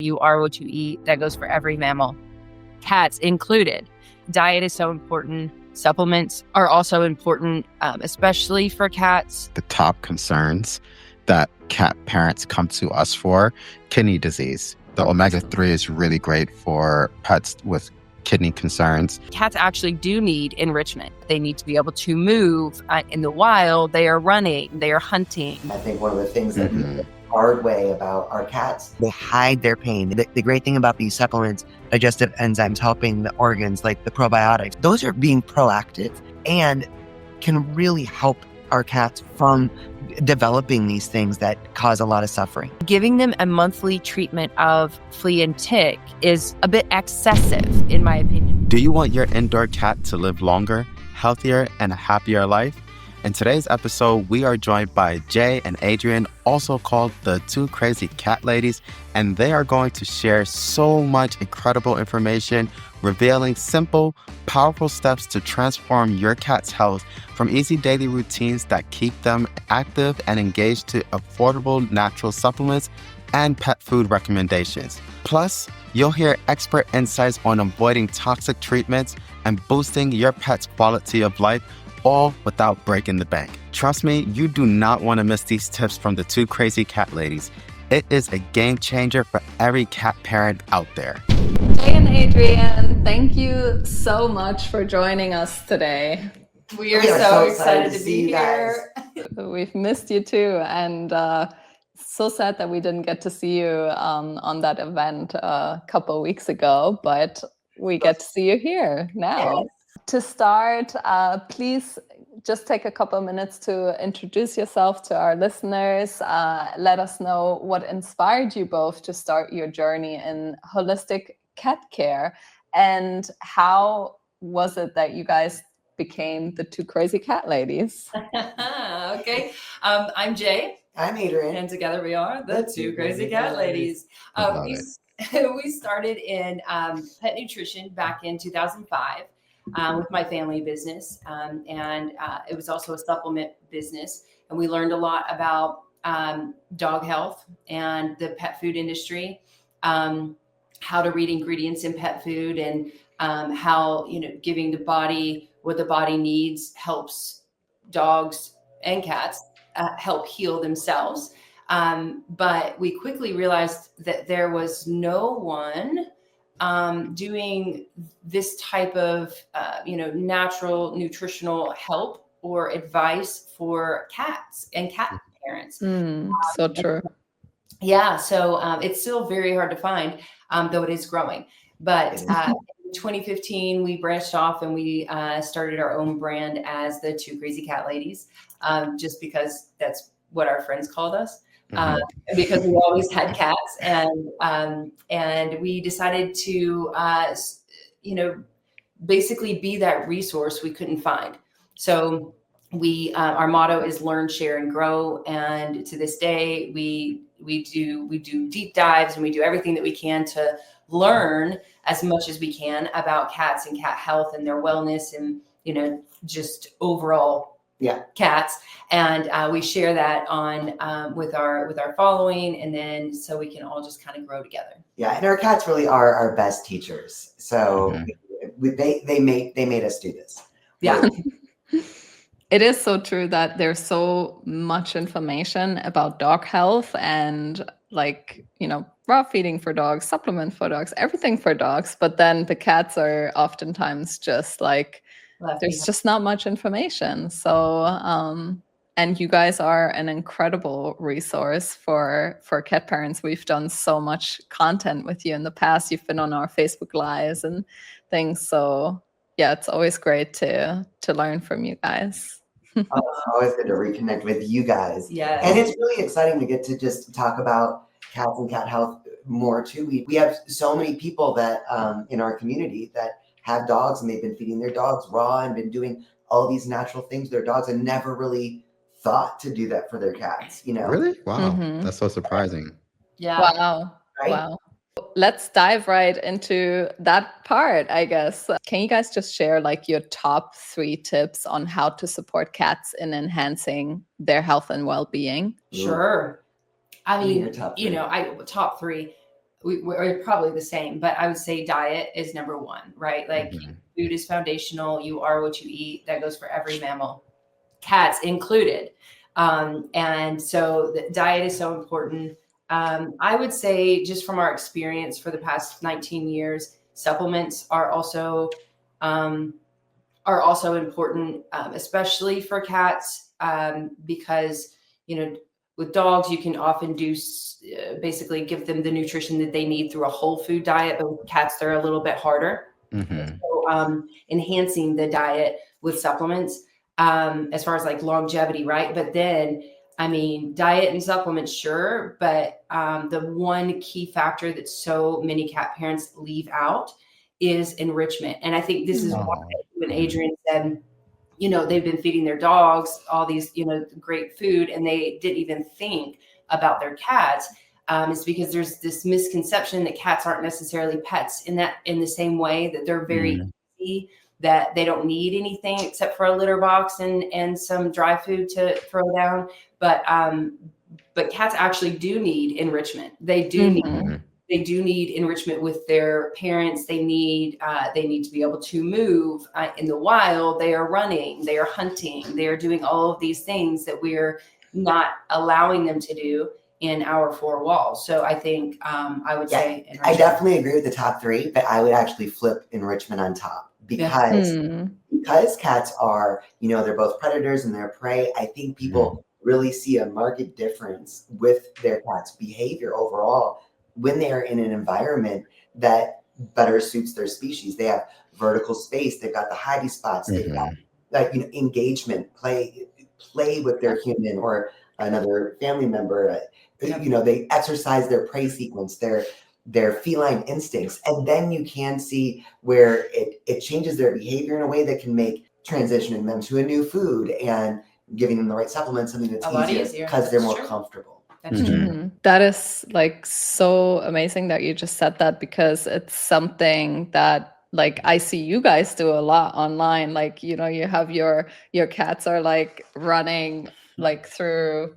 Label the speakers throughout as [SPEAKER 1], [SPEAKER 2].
[SPEAKER 1] You are what you eat. That goes for every mammal, cats included. Diet is so important. Supplements are also important, especially for cats.
[SPEAKER 2] The top concerns that cat parents come to us for: kidney disease. The omega-3 is really great for pets with kidney concerns.
[SPEAKER 1] Cats actually do need enrichment. They need to be able to move in the wild. They are running, they are hunting.
[SPEAKER 3] I think one of the things that we the hard way about our cats, they hide their pain. The great thing about these supplements, digestive enzymes helping the organs like the probiotics, those are being proactive and can really help our cats from developing these things that cause a lot of suffering.
[SPEAKER 1] Giving them a monthly treatment of flea and tick is a bit excessive, in my opinion.
[SPEAKER 2] Do you want your indoor cat to live longer, healthier, and a happier life? In today's episode, we are joined by Jae and Adrienne, also called the Two Crazy Cat Ladies, and they are going to share so much incredible information, revealing simple, powerful steps to transform your cat's health, from easy daily routines that keep them active and engaged to affordable natural supplements and pet food recommendations. Plus, you'll hear expert insights on avoiding toxic treatments and boosting your pet's quality of life, all without breaking the bank. Trust me, you do not want to miss these tips from the Two Crazy Cat Ladies. It is a game changer for every cat parent out there.
[SPEAKER 4] Jae and Adrienne, thank you so much for joining us today.
[SPEAKER 5] We are so excited to be here.
[SPEAKER 4] We've missed you too, and so sad that we didn't get to see you on that event a couple of weeks ago, but we get to see you here now.
[SPEAKER 5] Yes.
[SPEAKER 4] To start, please just take a couple of minutes to introduce yourself to our listeners. Let us know what inspired you both to start your journey in holistic cat care, and how was it that you guys became the Two Crazy Cat Ladies?
[SPEAKER 5] Okay. I'm Jae.
[SPEAKER 3] I'm Adrienne.
[SPEAKER 5] And together we are the Two Crazy Cat Ladies. We started in pet nutrition back in 2005. With my family business, and it was also a supplement business, and we learned a lot about dog health and the pet food industry, how to read ingredients in pet food, and how giving the body what the body needs helps dogs and cats help heal themselves. But we quickly realized that there was no one doing this type of, natural nutritional help or advice for cats and cat parents.
[SPEAKER 4] So true.
[SPEAKER 5] Yeah. So it's still very hard to find, though it is growing. But in 2015, we branched off and we started our own brand as the Two Crazy Cat Ladies, just because that's what our friends called us. Because we always had cats, and we decided to, basically be that resource we couldn't find. So we, our motto is learn, share, and grow. And to this day, we do deep dives, and we do everything that we can to learn as much as we can about cats and cat health and their wellness, and just overall.
[SPEAKER 3] Yeah,
[SPEAKER 5] cats, and we share that on with our following, and then so we can all just kind of grow together.
[SPEAKER 3] Yeah, and our cats really are our best teachers. So they made us do this.
[SPEAKER 5] Yeah.
[SPEAKER 4] It is so true that there's so much information about dog health and raw feeding for dogs, supplement for dogs, everything for dogs. But then the cats are oftentimes just there's just not much information. So, and you guys are an incredible resource for cat parents. We've done so much content with you in the past. You've been on our Facebook Lives and things. So yeah, it's always great to learn from you guys.
[SPEAKER 3] It's always good to reconnect with you guys.
[SPEAKER 5] Yeah.
[SPEAKER 3] And it's really exciting to get to just talk about cats and cat health more too. We have so many people that in our community that have dogs, and they've been feeding their dogs raw and been doing all these natural things with their dogs, and never really thought to do that for their cats.
[SPEAKER 2] Really? Wow. That's so surprising.
[SPEAKER 5] Yeah.
[SPEAKER 4] Wow.
[SPEAKER 3] Right?
[SPEAKER 4] Wow. Let's dive right into that part, I guess. Can you guys just share your top 3 tips on how to support cats in enhancing their health and well-being?
[SPEAKER 5] Sure. I mean,
[SPEAKER 3] Your top 3.
[SPEAKER 5] top 3. we're probably the same, but I would say diet is number one, right? Like food is foundational. You are what you eat. That goes for every mammal, cats included. And so the diet is so important. I would say just from our experience for the past 19 years, supplements are also important, especially for cats, because, with dogs, you can often do basically give them the nutrition that they need through a whole food diet, but with cats, they're a little bit harder. So enhancing the diet with supplements, as far as like longevity, right? But then, diet and supplements, sure. But the one key factor that so many cat parents leave out is enrichment. And I think this is why when Adrienne said, they've been feeding their dogs all these, great food, and they didn't even think about their cats. It's because there's this misconception that cats aren't necessarily pets in the same way that they're very easy, that they don't need anything except for a litter box and some dry food to throw down. But cats actually do need enrichment. They do need enrichment with their parents. They need to be able to move in the wild. They are running, they are hunting, they are doing all of these things that we're not allowing them to do in our four walls. So I think I would say enrichment.
[SPEAKER 3] I definitely agree with the top three, but I would actually flip enrichment on top because cats are, they're both predators and they're prey. I think people really see a marked difference with their cat's behavior overall when they are in an environment that better suits their species. They have vertical space. They've got the hidey spots. They've got engagement, play with their human or another family member. They exercise their prey sequence, their feline instincts. And then you can see where it changes their behavior in a way that can make transitioning them to a new food and giving them the right supplements something that's easier because they're more comfortable.
[SPEAKER 5] That's true.
[SPEAKER 4] That is like so amazing that you just said that, because it's something that like I see you guys do a lot online. Like, you have your cats are like running like through,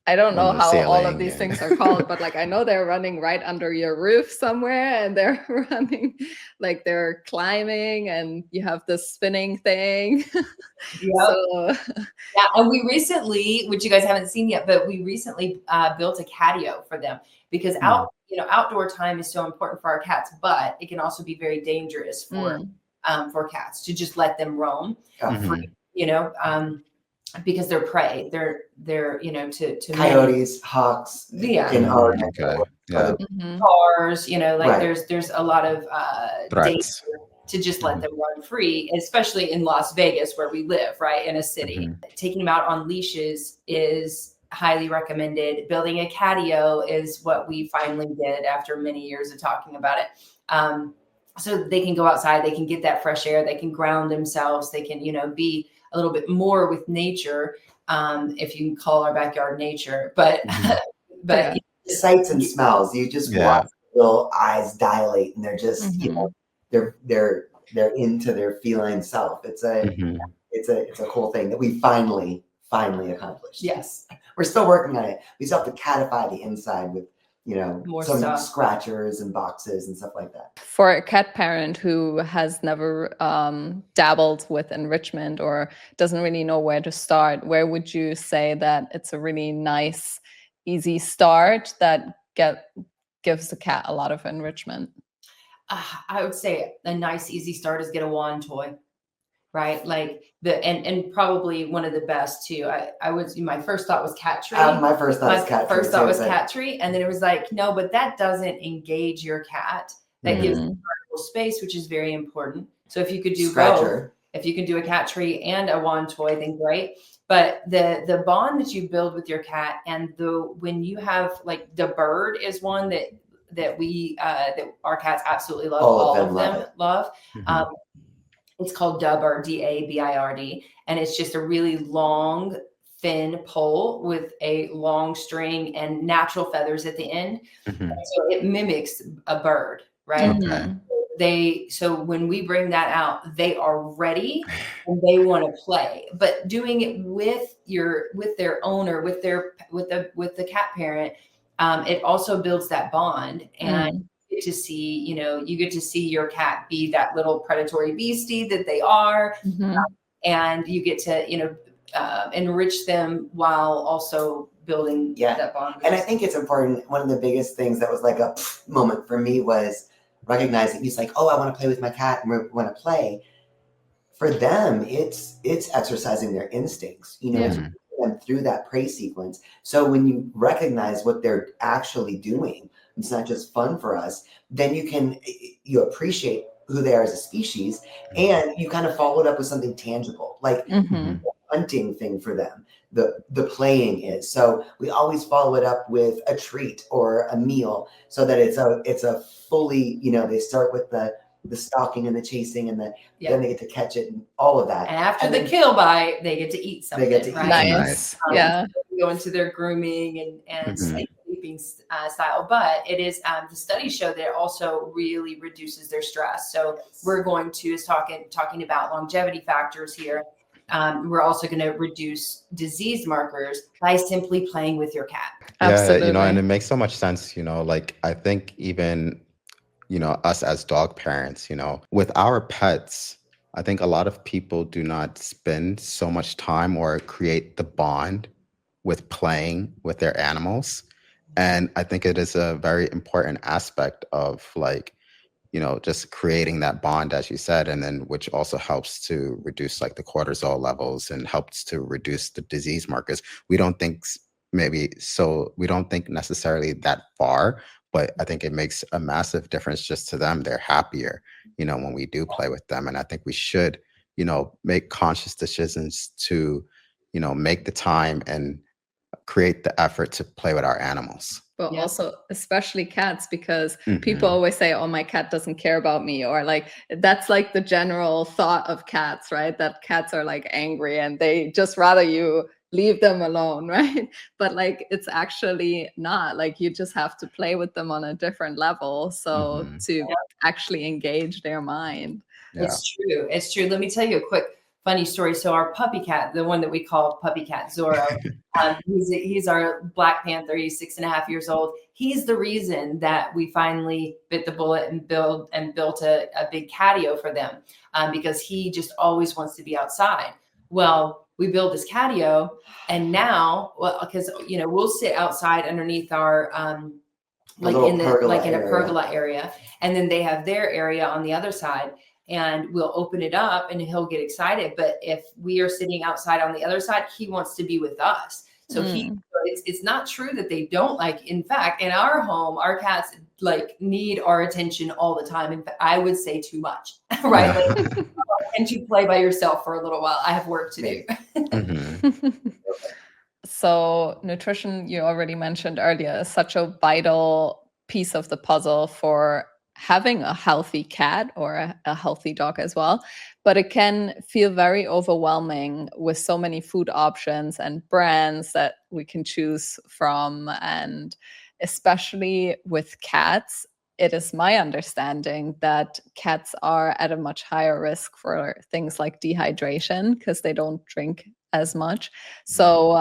[SPEAKER 4] I don't know how all of these things are called, but like I know they're running right under your roof somewhere, and they're running, like they're climbing, and you have this spinning thing.
[SPEAKER 5] And we recently, which you guys haven't seen yet, but we recently built a catio for them because outdoor time is so important for our cats, but it can also be very dangerous for cats to just let them roam free, because they're prey. They're to
[SPEAKER 3] coyotes, hawks,
[SPEAKER 5] cars, there's a lot of danger to just let them run free, especially in Las Vegas where we live, right, in a city. Taking them out on leashes is highly recommended. Building a catio is what we finally did after many years of talking about it. So they can go outside, they can get that fresh air, they can ground themselves, they can, be a little bit more with nature, if you can call our backyard nature. But
[SPEAKER 3] sights and smells, you just watch little eyes dilate, and they're just they're into their feline self. It's a cool thing that we finally accomplished.
[SPEAKER 5] Yes,
[SPEAKER 3] we're still working on it. We still have to catify the inside with
[SPEAKER 5] more
[SPEAKER 3] some
[SPEAKER 5] stuff.
[SPEAKER 3] Scratchers and boxes and stuff like that.
[SPEAKER 4] For a cat parent who has never dabbled with enrichment or doesn't really know where to start, where would you say that it's a really nice, easy start that gives the cat a lot of enrichment?
[SPEAKER 5] I would say a nice, easy start is get a wand toy, right? Like and probably one of the best too. My first thought was cat tree.
[SPEAKER 3] My first thought was
[SPEAKER 5] cat tree. And then it was like, no, but that doesn't engage your cat. That gives them space, which is very important. So if you could do both, if you can do a cat tree and a wand toy, then great. But the bond that you build with your cat, and when you have, like, the bird is one that our cats absolutely love. All of them love. It's called Dubbird, Dabird, and it's just a really long, thin pole with a long string and natural feathers at the end. So it mimics a bird, right? So when we bring that out, they are ready and they want to play. But doing it with their owner, with the cat parent, it also builds that bond. And
[SPEAKER 4] Mm.
[SPEAKER 5] you get to see, you get to see your cat be that little predatory beastie that they are.
[SPEAKER 4] Mhm.
[SPEAKER 5] And you get to, enrich them while also building that bond.
[SPEAKER 3] And I think it's important. One of the biggest things that was like a moment for me was recognizing he's like, oh, I want to play with my cat and we want to play. For them, it's exercising their instincts, it's
[SPEAKER 2] Mhm.
[SPEAKER 3] them through that prey sequence. So when you recognize what they're actually doing, it's not just fun for us, then you appreciate who they are as a species, and you kind of follow it up with something tangible, like
[SPEAKER 4] Mhm.
[SPEAKER 3] hunting thing for them. The playing is. So we always follow it up with a treat or a meal, so that it's a fully, they start with the stalking and the chasing and then they get to catch it and all of that.
[SPEAKER 5] And after the kill bite, they get to eat something.
[SPEAKER 3] They get to eat.
[SPEAKER 5] Right?
[SPEAKER 4] Nice. Yeah.
[SPEAKER 5] Go into their grooming and sleeping style. But it is the studies show that it also really reduces their stress. So we're going to talking about longevity factors here. We're also going to reduce disease markers by simply playing with your cat.
[SPEAKER 4] Absolutely.
[SPEAKER 2] Yeah, and it makes so much sense, like I think even, us as dog parents, with our pets, I think a lot of people do not spend so much time or create the bond with playing with their animals. And I think it is a very important aspect of just creating that bond, as you said, and then which also helps to reduce like the cortisol levels and helps to reduce the disease markers. We don't think necessarily that far, but I think it makes a massive difference just to them. They're happier, when we do play with them. And I think we should, make conscious decisions to, make the time and create the effort to play with our animals.
[SPEAKER 4] But also especially cats, because
[SPEAKER 2] Mhm.
[SPEAKER 4] people always say, oh, my cat doesn't care about me, or like that's like the general thought of cats, right? That cats are like angry and they just rather you leave them alone, right? But like it's actually not. Like you just have to play with them on a different level so to actually engage their mind.
[SPEAKER 2] Yeah.
[SPEAKER 5] It's true. Let me tell you a quick funny story. So our puppy cat, the one that we call puppy cat Zorro, he's our Black Panther. He's 6.5 years old. He's the reason that we finally bit the bullet and built a big catio for them, because he just always wants to be outside. Well, we build this catio, and now, because we'll sit outside underneath our in a pergola area, and then they have their area on the other side. And we'll open it up and he'll get excited. But if we are sitting outside on the other side, he wants to be with us. So it's not true that they don't like. In fact, in our home, our cats need our attention all the time. In fact, I would say too much, right? And you play by yourself for a little while. I have work to do.
[SPEAKER 4] So nutrition, you already mentioned earlier, is such a vital piece of the puzzle for having a healthy cat or a healthy dog as well. But it can feel very overwhelming with so many food options and brands that we can choose from. And especially with cats, it is my understanding that cats are at a much higher risk for things like dehydration because they don't drink as much. So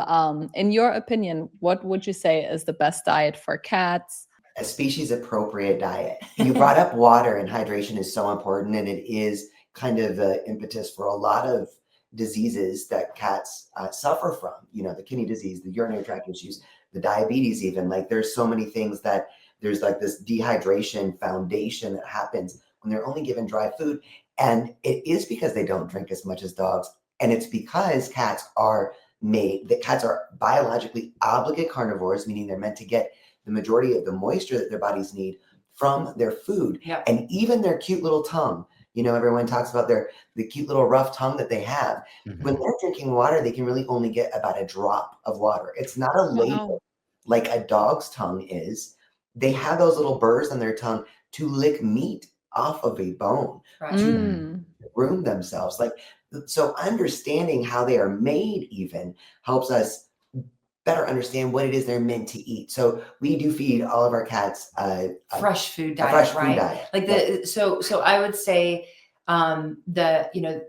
[SPEAKER 4] in your opinion, what would you say is the best diet for cats?
[SPEAKER 3] A species appropriate diet. You brought up water, and hydration is so important, and it is kind of the impetus for a lot of diseases that cats suffer from. The kidney disease, the urinary tract issues, the diabetes, even. Like there's so many things that there's like this dehydration foundation that happens when they're only given dry food. And it is because they don't drink as much as dogs. And it's because cats are biologically obligate carnivores, meaning they're meant to get the majority of the moisture that their bodies need from their food. And even their cute little tongue. Everyone talks about the cute little rough tongue that they have. When they're drinking water, they can really only get about a drop of water. It's not a ladle like a dog's tongue is. They have those little burrs on their tongue to lick meat off of a bone, to groom themselves. So understanding how they are made even helps us better understand what it is they're meant to eat. So we do feed all of our cats
[SPEAKER 5] fresh food diet, right? So I would say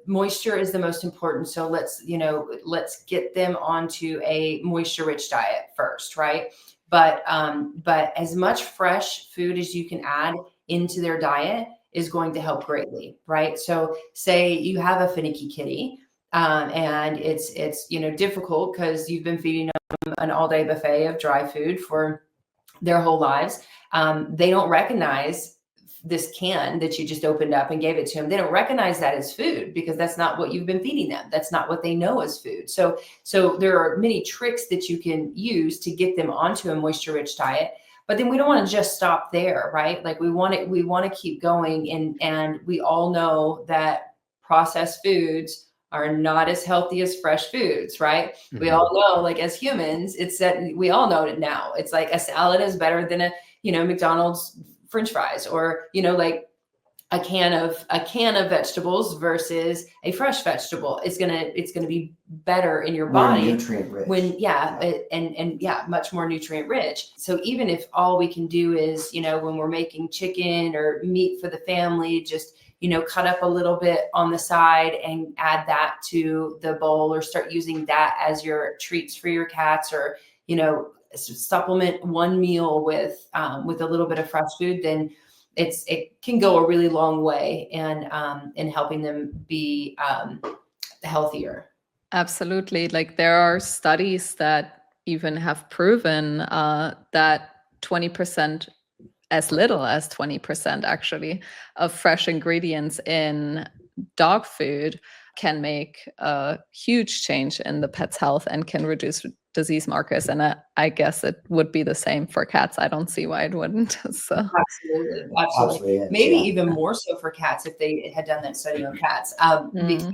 [SPEAKER 5] moisture is the most important. So let's get them onto a moisture rich diet first, right? But as much fresh food as you can add into their diet is going to help greatly, right? So say you have a finicky kitty, and it's difficult because you've been feeding them an all-day buffet of dry food for their whole lives. They don't recognize this can that you just opened up and gave it to them. They don't recognize that as food because that's not what you've been feeding them. That's not what they know as food. So there are many tricks that you can use to get them onto a moisture-rich diet. But then we don't want to just stop there, right? Like we want to keep going, and we all know that processed foods are not as healthy as fresh foods, right? Mm-hmm. We all know, like as humans, it's that we all know it now. It's like a salad is better than a McDonald's French fries, or like a can of vegetables versus a fresh vegetable. It's gonna be better in your body,
[SPEAKER 3] more nutrient rich.
[SPEAKER 5] And much more nutrient rich. So even if all we can do is when we're making chicken or meat for the family, just cut up a little bit on the side and add that to the bowl, or start using that as your treats for your cats, or supplement one meal with a little bit of fresh food, then it can go a really long way in helping them be healthier.
[SPEAKER 4] Absolutely. Like there are studies that even have proven that 20%, as little as 20% actually, of fresh ingredients in dog food can make a huge change in the pet's health and can reduce disease markers. And I guess it would be the same for cats. I don't see why it wouldn't. So
[SPEAKER 5] absolutely. Maybe even more so for cats if they had done that study on cats. Because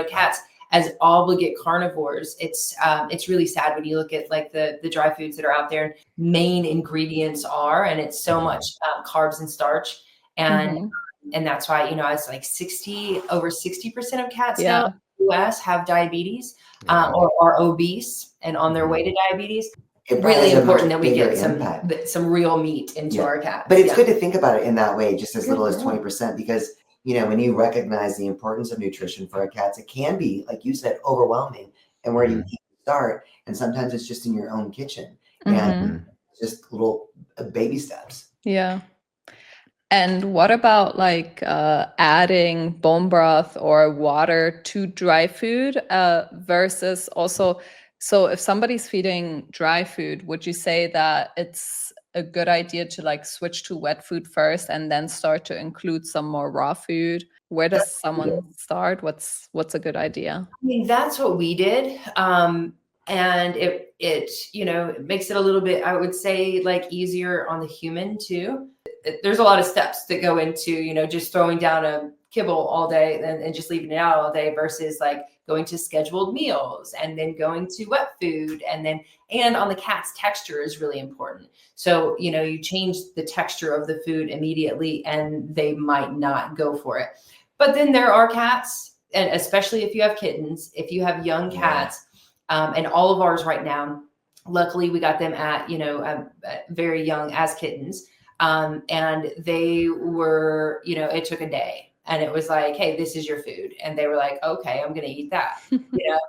[SPEAKER 5] cats, as obligate carnivores, it's really sad when you look at like the dry foods that are out there. Main ingredients are, and it's so much carbs and starch, and that's why it's like over 60% of cats now in the U.S. have diabetes or are obese and on their way to diabetes. It's really important that we get some real meat into our cats.
[SPEAKER 3] But it's good to think about it in that way, just as little as 20%, because when you recognize the importance of nutrition for our cats, it can be, like you said, overwhelming. And where do you start? And sometimes it's just in your own kitchen, and just little baby steps.
[SPEAKER 4] Yeah. And what about like adding bone broth or water to dry food versus also, so if somebody's feeding dry food, would you say that it's a good idea to like switch to wet food first and then start to include some more raw food? Where does someone start? What's a good idea?
[SPEAKER 5] I mean, that's what we did. And it makes it a little bit, I would say, like easier on the human too. There's a lot of steps that go into, just throwing down a kibble all day and just leaving it out all day versus like going to scheduled meals and then going to wet food. And on the cat's texture is really important. So, you change the texture of the food immediately and they might not go for it. But then there are cats, and especially if you have kittens, if you have young cats, and all of ours right now, luckily we got them at, very young as kittens. And they were, it took a day and it was like, hey, this is your food. And they were like, okay, I'm going to eat that.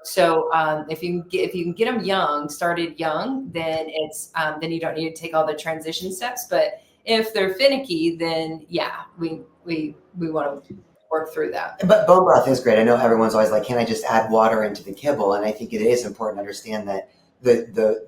[SPEAKER 5] So if you can get them started young, then then you don't need to take all the transition steps. But if they're finicky, then we want to work through that.
[SPEAKER 3] But bone broth is great. I know everyone's always like, can I just add water into the kibble? And I think it is important to understand that the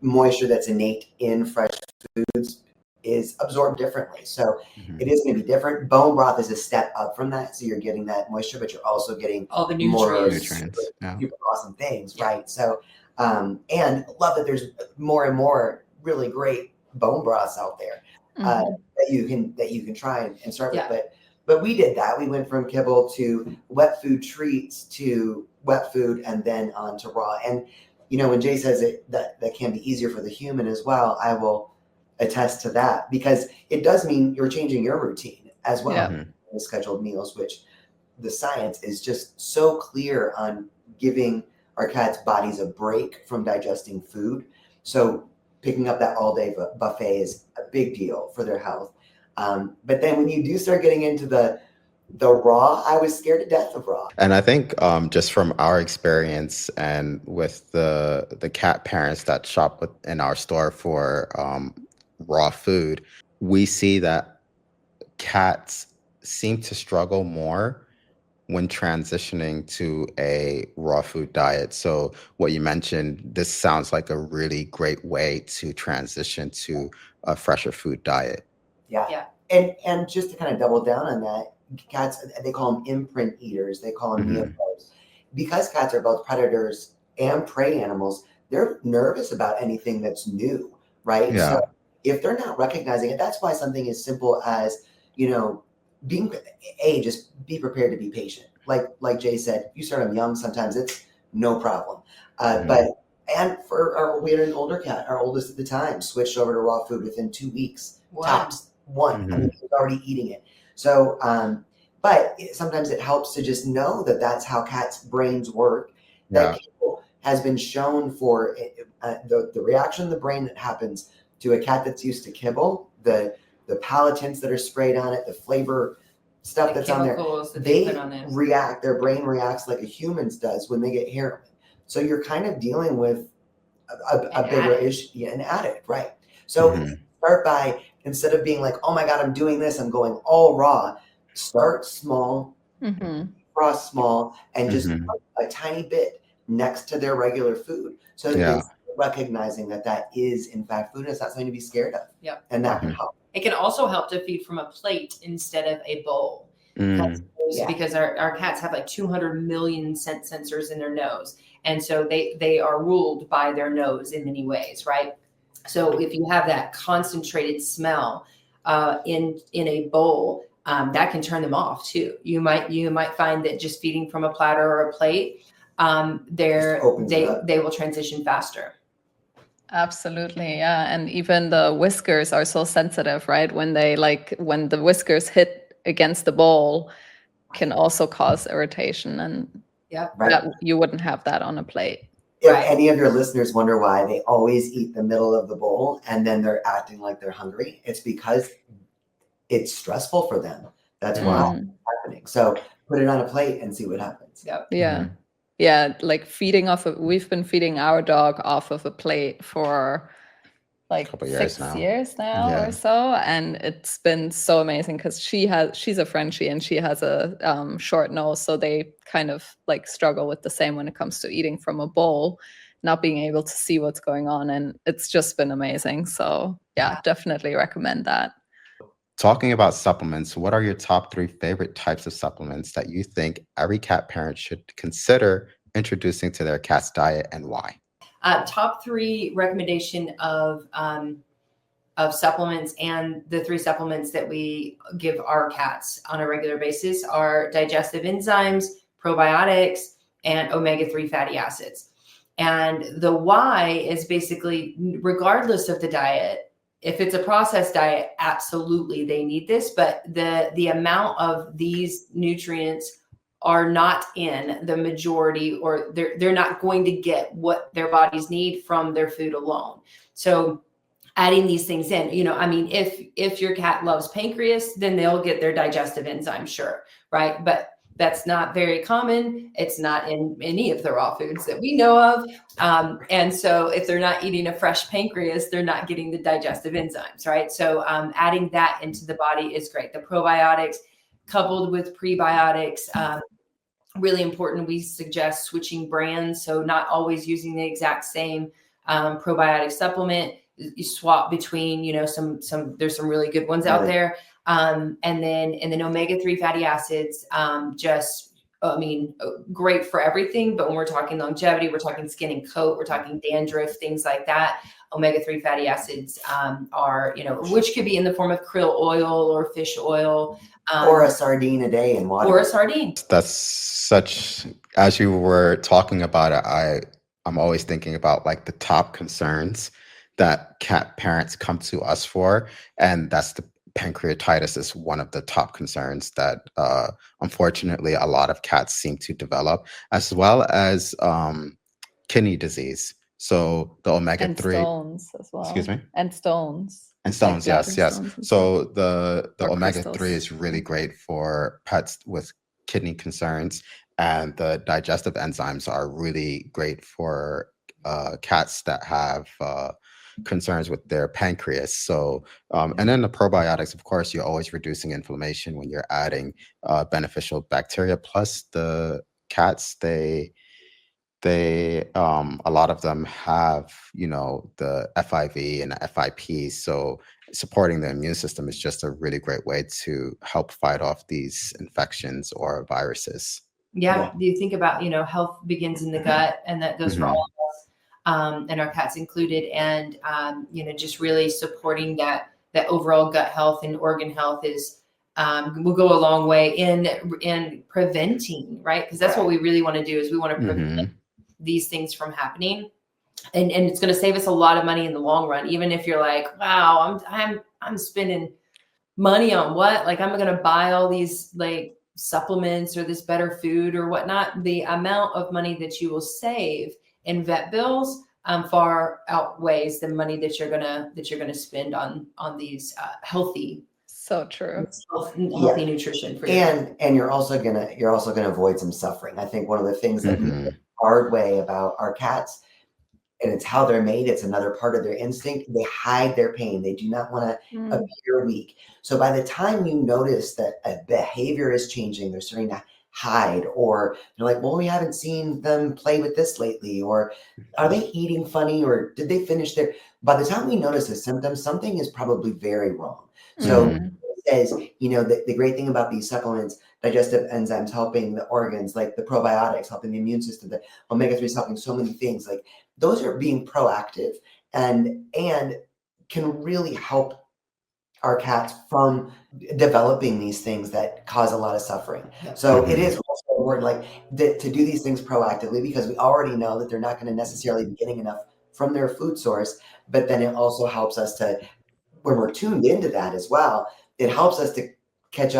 [SPEAKER 3] moisture that's innate in fresh foods is absorbed differently. So it is going to be different. Bone broth is a step up from that. So you're getting that moisture, but you're also getting
[SPEAKER 5] all the
[SPEAKER 3] nutrients. Super awesome things, right? So, and love that there's more and more really great bone broths out there that you can try and start with. But we did that. We went from kibble to wet food treats to wet food and then on to raw. And when Jae says that can be easier for the human as well, I will attest to that, because it does mean you're changing your routine as well. The scheduled meals, which the science is just so clear on giving our cats' bodies a break from digesting food. So picking up that all-day buffet is a big deal for their health. But then when you do start getting into the The raw, I was scared to death of raw.
[SPEAKER 2] And I think just from our experience and with the cat parents that shop in our store for raw food, we see that cats seem to struggle more when transitioning to a raw food diet. So what you mentioned, this sounds like a really great way to transition to a fresher food diet.
[SPEAKER 3] Yeah. And just to kind of double down on that, cats, they call them imprint eaters. They call them neophobes. Because cats are both predators and prey animals, they're nervous about anything that's new, right?
[SPEAKER 2] Yeah.
[SPEAKER 3] So if they're not recognizing it, that's why something as simple as, just be prepared to be patient. Like Jay said, if you start them young, sometimes it's no problem. We had an older cat, our oldest at the time, switched over to raw food within 2 weeks.
[SPEAKER 5] Wow.
[SPEAKER 3] Tops. One. I mean, he was already eating it. So, but sometimes it helps to just know that that's how cats' brains work. That kibble has been shown for the reaction in the brain that happens to a cat that's used to kibble, the palatants that are sprayed on it, the flavor stuff that's on there, their brain reacts like a human's does when they get heroin. So you're kind of dealing with a bigger issue, an addict, right? So start by, instead of being like, oh my God, I'm doing this, I'm going all raw, start small, raw small, and just put a tiny bit next to their regular food. So they're recognizing that is in fact food, and it's not something to be scared of.
[SPEAKER 5] Yep.
[SPEAKER 3] And that can help.
[SPEAKER 5] It can also help to feed from a plate instead of a bowl. Because our cats have like 200 million scent sensors in their nose. And so they are ruled by their nose in many ways, right? So if you have that concentrated smell in a bowl, that can turn them off too. You might find that just feeding from a platter or a plate, they will transition faster.
[SPEAKER 4] Absolutely. Yeah. And even the whiskers are so sensitive, right? When the whiskers hit against the bowl can also cause irritation, and you wouldn't have that on a plate.
[SPEAKER 3] If any of your listeners wonder why they always eat the middle of the bowl and then they're acting like they're hungry, it's because it's stressful for them. That's why it's happening. So put it on a plate and see what happens.
[SPEAKER 4] Yeah. Like we've been feeding our dog off of a plate for like 6 years now or so, and it's been so amazing because she's a Frenchie and she has a short nose, so they kind of like struggle with the same when it comes to eating from a bowl, not being able to see what's going on, and it's just been amazing. So definitely recommend that.
[SPEAKER 2] Talking about supplements, what are your top 3 favorite types of supplements that you think every cat parent should consider introducing to their cat's diet, and why?
[SPEAKER 5] Top 3 recommendation of supplements, and the 3 supplements that we give our cats on a regular basis are digestive enzymes, probiotics, and omega-3 fatty acids. And the why is basically, regardless of the diet, if it's a processed diet, absolutely they need this, but the amount of these nutrients are not in the majority, or they're not going to get what their bodies need from their food alone. So adding these things in, if your cat loves pancreas, then they'll get their digestive enzyme, sure, right? But that's not very common. It's not in any of the raw foods that we know of. And so if they're not eating a fresh pancreas, they're not getting the digestive enzymes, right? So adding that into the body is great. The probiotics coupled with prebiotics, really important. We suggest switching brands. So not always using the exact same probiotic supplement. You swap between, there's some really good ones out there. And then omega-3 fatty acids, great for everything. But when we're talking longevity, we're talking skin and coat, we're talking dandruff, things like that. Omega-3 fatty acids are, which could be in the form of krill oil or fish oil.
[SPEAKER 3] Or a sardine a day in water.
[SPEAKER 5] Or a sardine.
[SPEAKER 2] That's such, as you were talking about it, I'm always thinking about like the top concerns that cat parents come to us for. And that's the pancreatitis is one of the top concerns that unfortunately a lot of cats seem to develop, as well as kidney disease. So the omega-3
[SPEAKER 4] and stones as well.
[SPEAKER 2] Excuse me?
[SPEAKER 4] And stones.
[SPEAKER 2] And stones,
[SPEAKER 4] water
[SPEAKER 2] yes, yes.
[SPEAKER 4] stones and stuff,
[SPEAKER 2] So the
[SPEAKER 4] or
[SPEAKER 2] omega-3
[SPEAKER 4] crystals.
[SPEAKER 2] is really great for pets with kidney concerns, and the digestive enzymes are really great for cats that have concerns with their pancreas. So, and then the probiotics, of course, you're always reducing inflammation when you're adding beneficial bacteria. Plus, the cats, they a lot of them have, you know, the FIV and the FIP, so supporting the immune system is just a really great way to help fight off these infections or viruses.
[SPEAKER 5] Yeah. Do you think about, health begins in the gut, and that goes for
[SPEAKER 2] Mhm.
[SPEAKER 5] all of us, and our cats included. And, just really supporting that overall gut health and organ health is, will go a long way in preventing, right? Because that's what we really want to do, is we want to prevent
[SPEAKER 2] Mhm.
[SPEAKER 5] these things from happening. And it's going to save us a lot of money in the long run. Even if you're like, wow, I'm spending money on what? Like, I'm going to buy all these like supplements or this better food or whatnot. The amount of money that you will save in vet bills far outweighs the money that you're gonna spend on these healthy
[SPEAKER 4] So true.
[SPEAKER 5] healthy nutrition for your
[SPEAKER 3] And you're also gonna avoid some suffering. I think one of the things that we
[SPEAKER 2] Mhm.
[SPEAKER 3] the hard way about our cats, and it's how they're made, it's another part of their instinct. They hide their pain. They do not want to
[SPEAKER 4] Mm.
[SPEAKER 3] appear weak. So by the time you notice that a behavior is changing, they're starting to hide, or you're like, well, we haven't seen them play with this lately, or are they eating funny, or did they finish their, by the time we notice a symptom, something is probably very wrong. So
[SPEAKER 2] Mhm.
[SPEAKER 3] it says, the great thing about these supplements, digestive enzymes helping the organs, like the probiotics helping the immune system, the omega-3s helping so many things, like those are being proactive and can really help our cats from developing these things that cause a lot of suffering. So it is also important, like to do these things proactively, because we already know that they're not going to necessarily be getting enough from their food source. But then it also helps us to, when we're tuned into that as well, it helps us to catch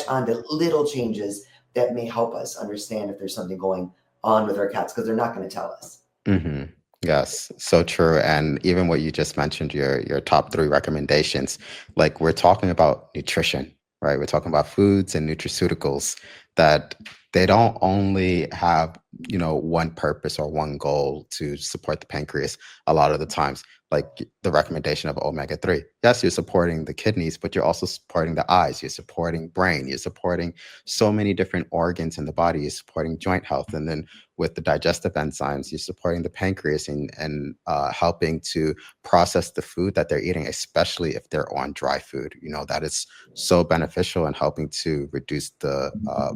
[SPEAKER 3] on to little changes that may help us understand if there's something going on with our cats, because they're not going to tell us.
[SPEAKER 2] Mhm. Yes, so true. And even what you just mentioned, your top three recommendations, like we're talking about nutrition, right? We're talking about foods and nutraceuticals that they don't only have, you know, one purpose or one goal to support the pancreas. A lot of the times, like the recommendation of omega-3. Yes, you're supporting the kidneys, but you're also supporting the eyes, you're supporting brain, you're supporting so many different organs in the body, you're supporting joint health. And then with the digestive enzymes, you're supporting the pancreas and helping to process the food that they're eating, especially if they're on dry food. You know, that is so beneficial in helping to reduce the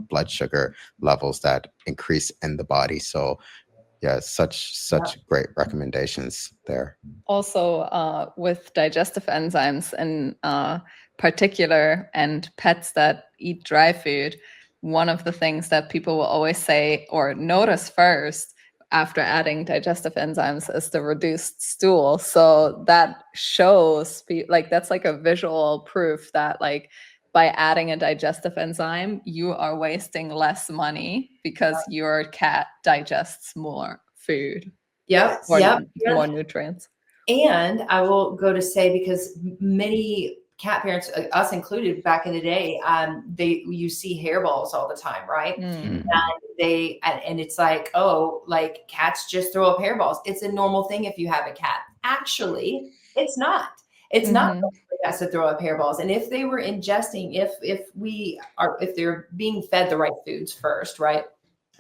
[SPEAKER 2] blood sugar levels that increase in the body. So yeah, such great recommendations there.
[SPEAKER 4] Also, with digestive enzymes in particular, and pets that eat dry food, one of the things that people will always say or notice first after adding digestive enzymes is the reduced stool. So that shows, like, that's like a visual proof that, like, by adding a digestive enzyme, you are wasting less money because your cat digests more food.
[SPEAKER 5] Yep.
[SPEAKER 4] Or
[SPEAKER 5] Yep.
[SPEAKER 4] more nutrients.
[SPEAKER 5] And I will go to say, because many cat parents, us included, back in the day, you see hairballs all the time, right?
[SPEAKER 4] Mm.
[SPEAKER 5] And it's like, oh, like cats just throw up hairballs. It's a normal thing if you have a cat. Actually, it's not. It's not
[SPEAKER 4] Mhm.
[SPEAKER 5] for cats to throw up hairballs. And if they were ingesting, if they're being fed the right foods first, right?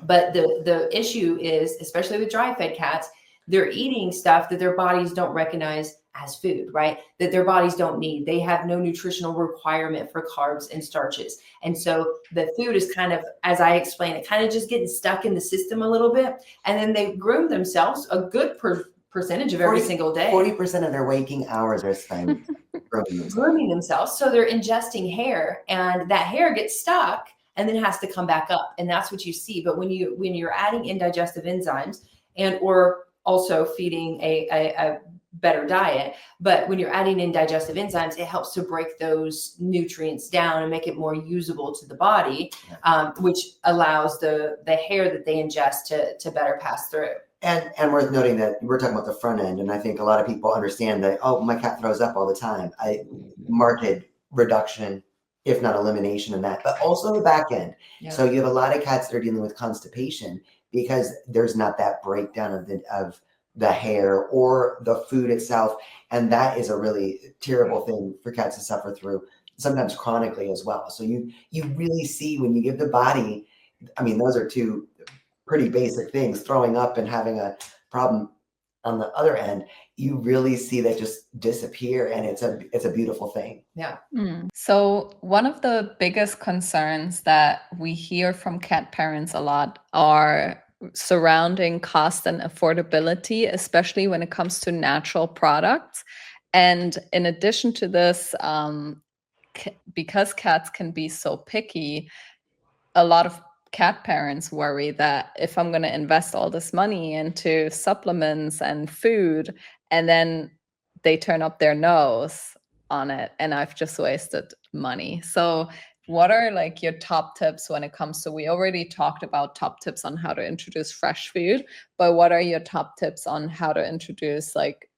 [SPEAKER 5] But the issue is, especially with dry fed cats, they're eating stuff that their bodies don't recognize as food, right? That their bodies don't need. They have no nutritional requirement for carbs and starches. And so the food is kind of, as I explained, it kind of just getting stuck in the system a little bit. And then they groom themselves a good percentage of every single day.
[SPEAKER 3] 40% of their waking hours are spent
[SPEAKER 5] grooming themselves. So they're ingesting hair, and that hair gets stuck and then has to come back up. And that's what you see. But when you're adding in digestive enzymes and or also feeding a better diet, but when you're adding in digestive enzymes, it helps to break those nutrients down and make it more usable to the body, which allows the hair that they ingest to better pass through.
[SPEAKER 3] And worth noting that we're talking about the front end, and I think a lot of people understand that, oh, my cat throws up all the time. Marked reduction, if not elimination in that, but also the back end.
[SPEAKER 5] Yeah.
[SPEAKER 3] So you have a lot of cats that are dealing with constipation because there's not that breakdown of the hair or the food itself. And that is a really terrible thing for cats to suffer through, sometimes chronically as well. So you really see when you give the body, I mean, those are two pretty basic things, throwing up and having a problem on the other end, you really see that just disappear, and it's a beautiful thing.
[SPEAKER 5] Yeah.
[SPEAKER 4] So one of the biggest concerns that we hear from cat parents a lot are surrounding cost and affordability, especially when it comes to natural products. And in addition to this, because cats can be so picky, a lot of cat parents worry that if I'm going to invest all this money into supplements and food, and then they turn up their nose on it, and I've just wasted money. So what are like your top tips when it comes to, we already talked about top tips on how to introduce fresh food, but what are your top tips on how to introduce like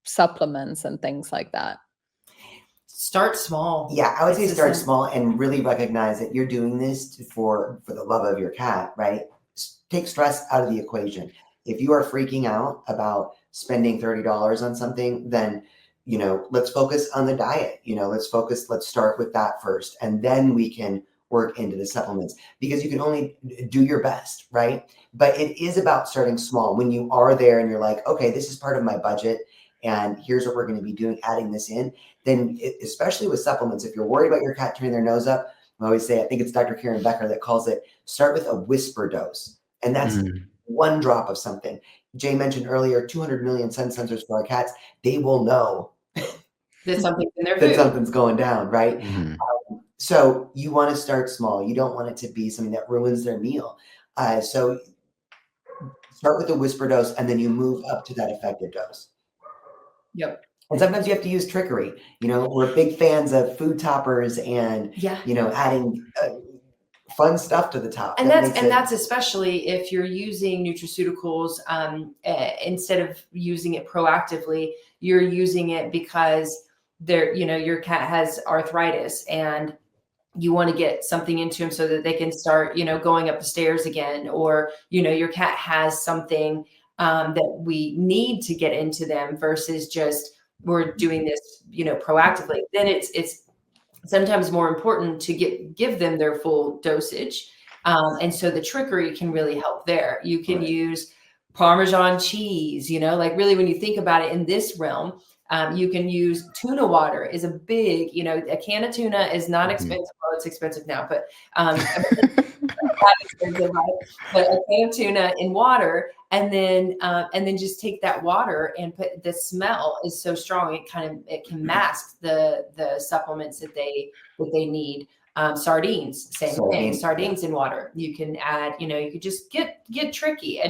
[SPEAKER 4] supplements and things like that?
[SPEAKER 5] Start small.
[SPEAKER 3] Yeah, I would say start small and really recognize that you're doing this for the love of your cat, right? Take stress out of the equation. If you are freaking out about spending $30 on something, then, let's focus on the diet. Let's start with that first, and then we can work into the supplements, because you can only do your best, right? But it is about starting small. When you are there and you're like, okay, this is part of my budget, and here's what we're going to be doing, adding this in, then especially with supplements, if you're worried about your cat turning their nose up, I always say, I think it's Dr. Karen Becker that calls it, start with a whisper dose. And that's one drop of something. Jay mentioned earlier, 200 million scent sensors for our cats. They will know
[SPEAKER 5] that something's in their food.
[SPEAKER 3] That something's going down, right?
[SPEAKER 2] Mm-hmm.
[SPEAKER 3] So you want to start small. You don't want it to be something that ruins their meal. So start with a whisper dose, and then you move up to that effective dose.
[SPEAKER 5] Yep.
[SPEAKER 3] And sometimes you have to use trickery. We're big fans of food toppers and, adding fun stuff to the top.
[SPEAKER 5] And that's especially if you're using nutraceuticals, instead of using it proactively, you're using it because your cat has arthritis and you want to get something into them so that they can start, going up the stairs again, or, your cat has something that we need to get into them versus just we're doing this, proactively. Then it's sometimes more important to give them their full dosage. And so the trickery can really help there. You can use Parmesan cheese, like really when you think about it in this realm, you can use tuna water is a big, a can of tuna is not expensive. Well, it's expensive now, but expensive, right? But a can of tuna in water, and then just take that water and put, the smell is so strong it can mask the supplements that they need. Sardines, same thing. Sardines in water. You can add, you could just get tricky.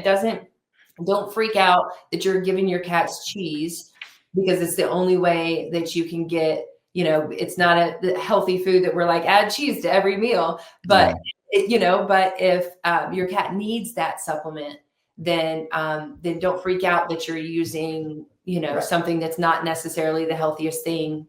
[SPEAKER 5] Don't freak out that you're giving your cats cheese, because it's the only way that you can get, it's not a healthy food that we're like, add cheese to every meal. But, but if your cat needs that supplement, then don't freak out that you're using, something that's not necessarily the healthiest thing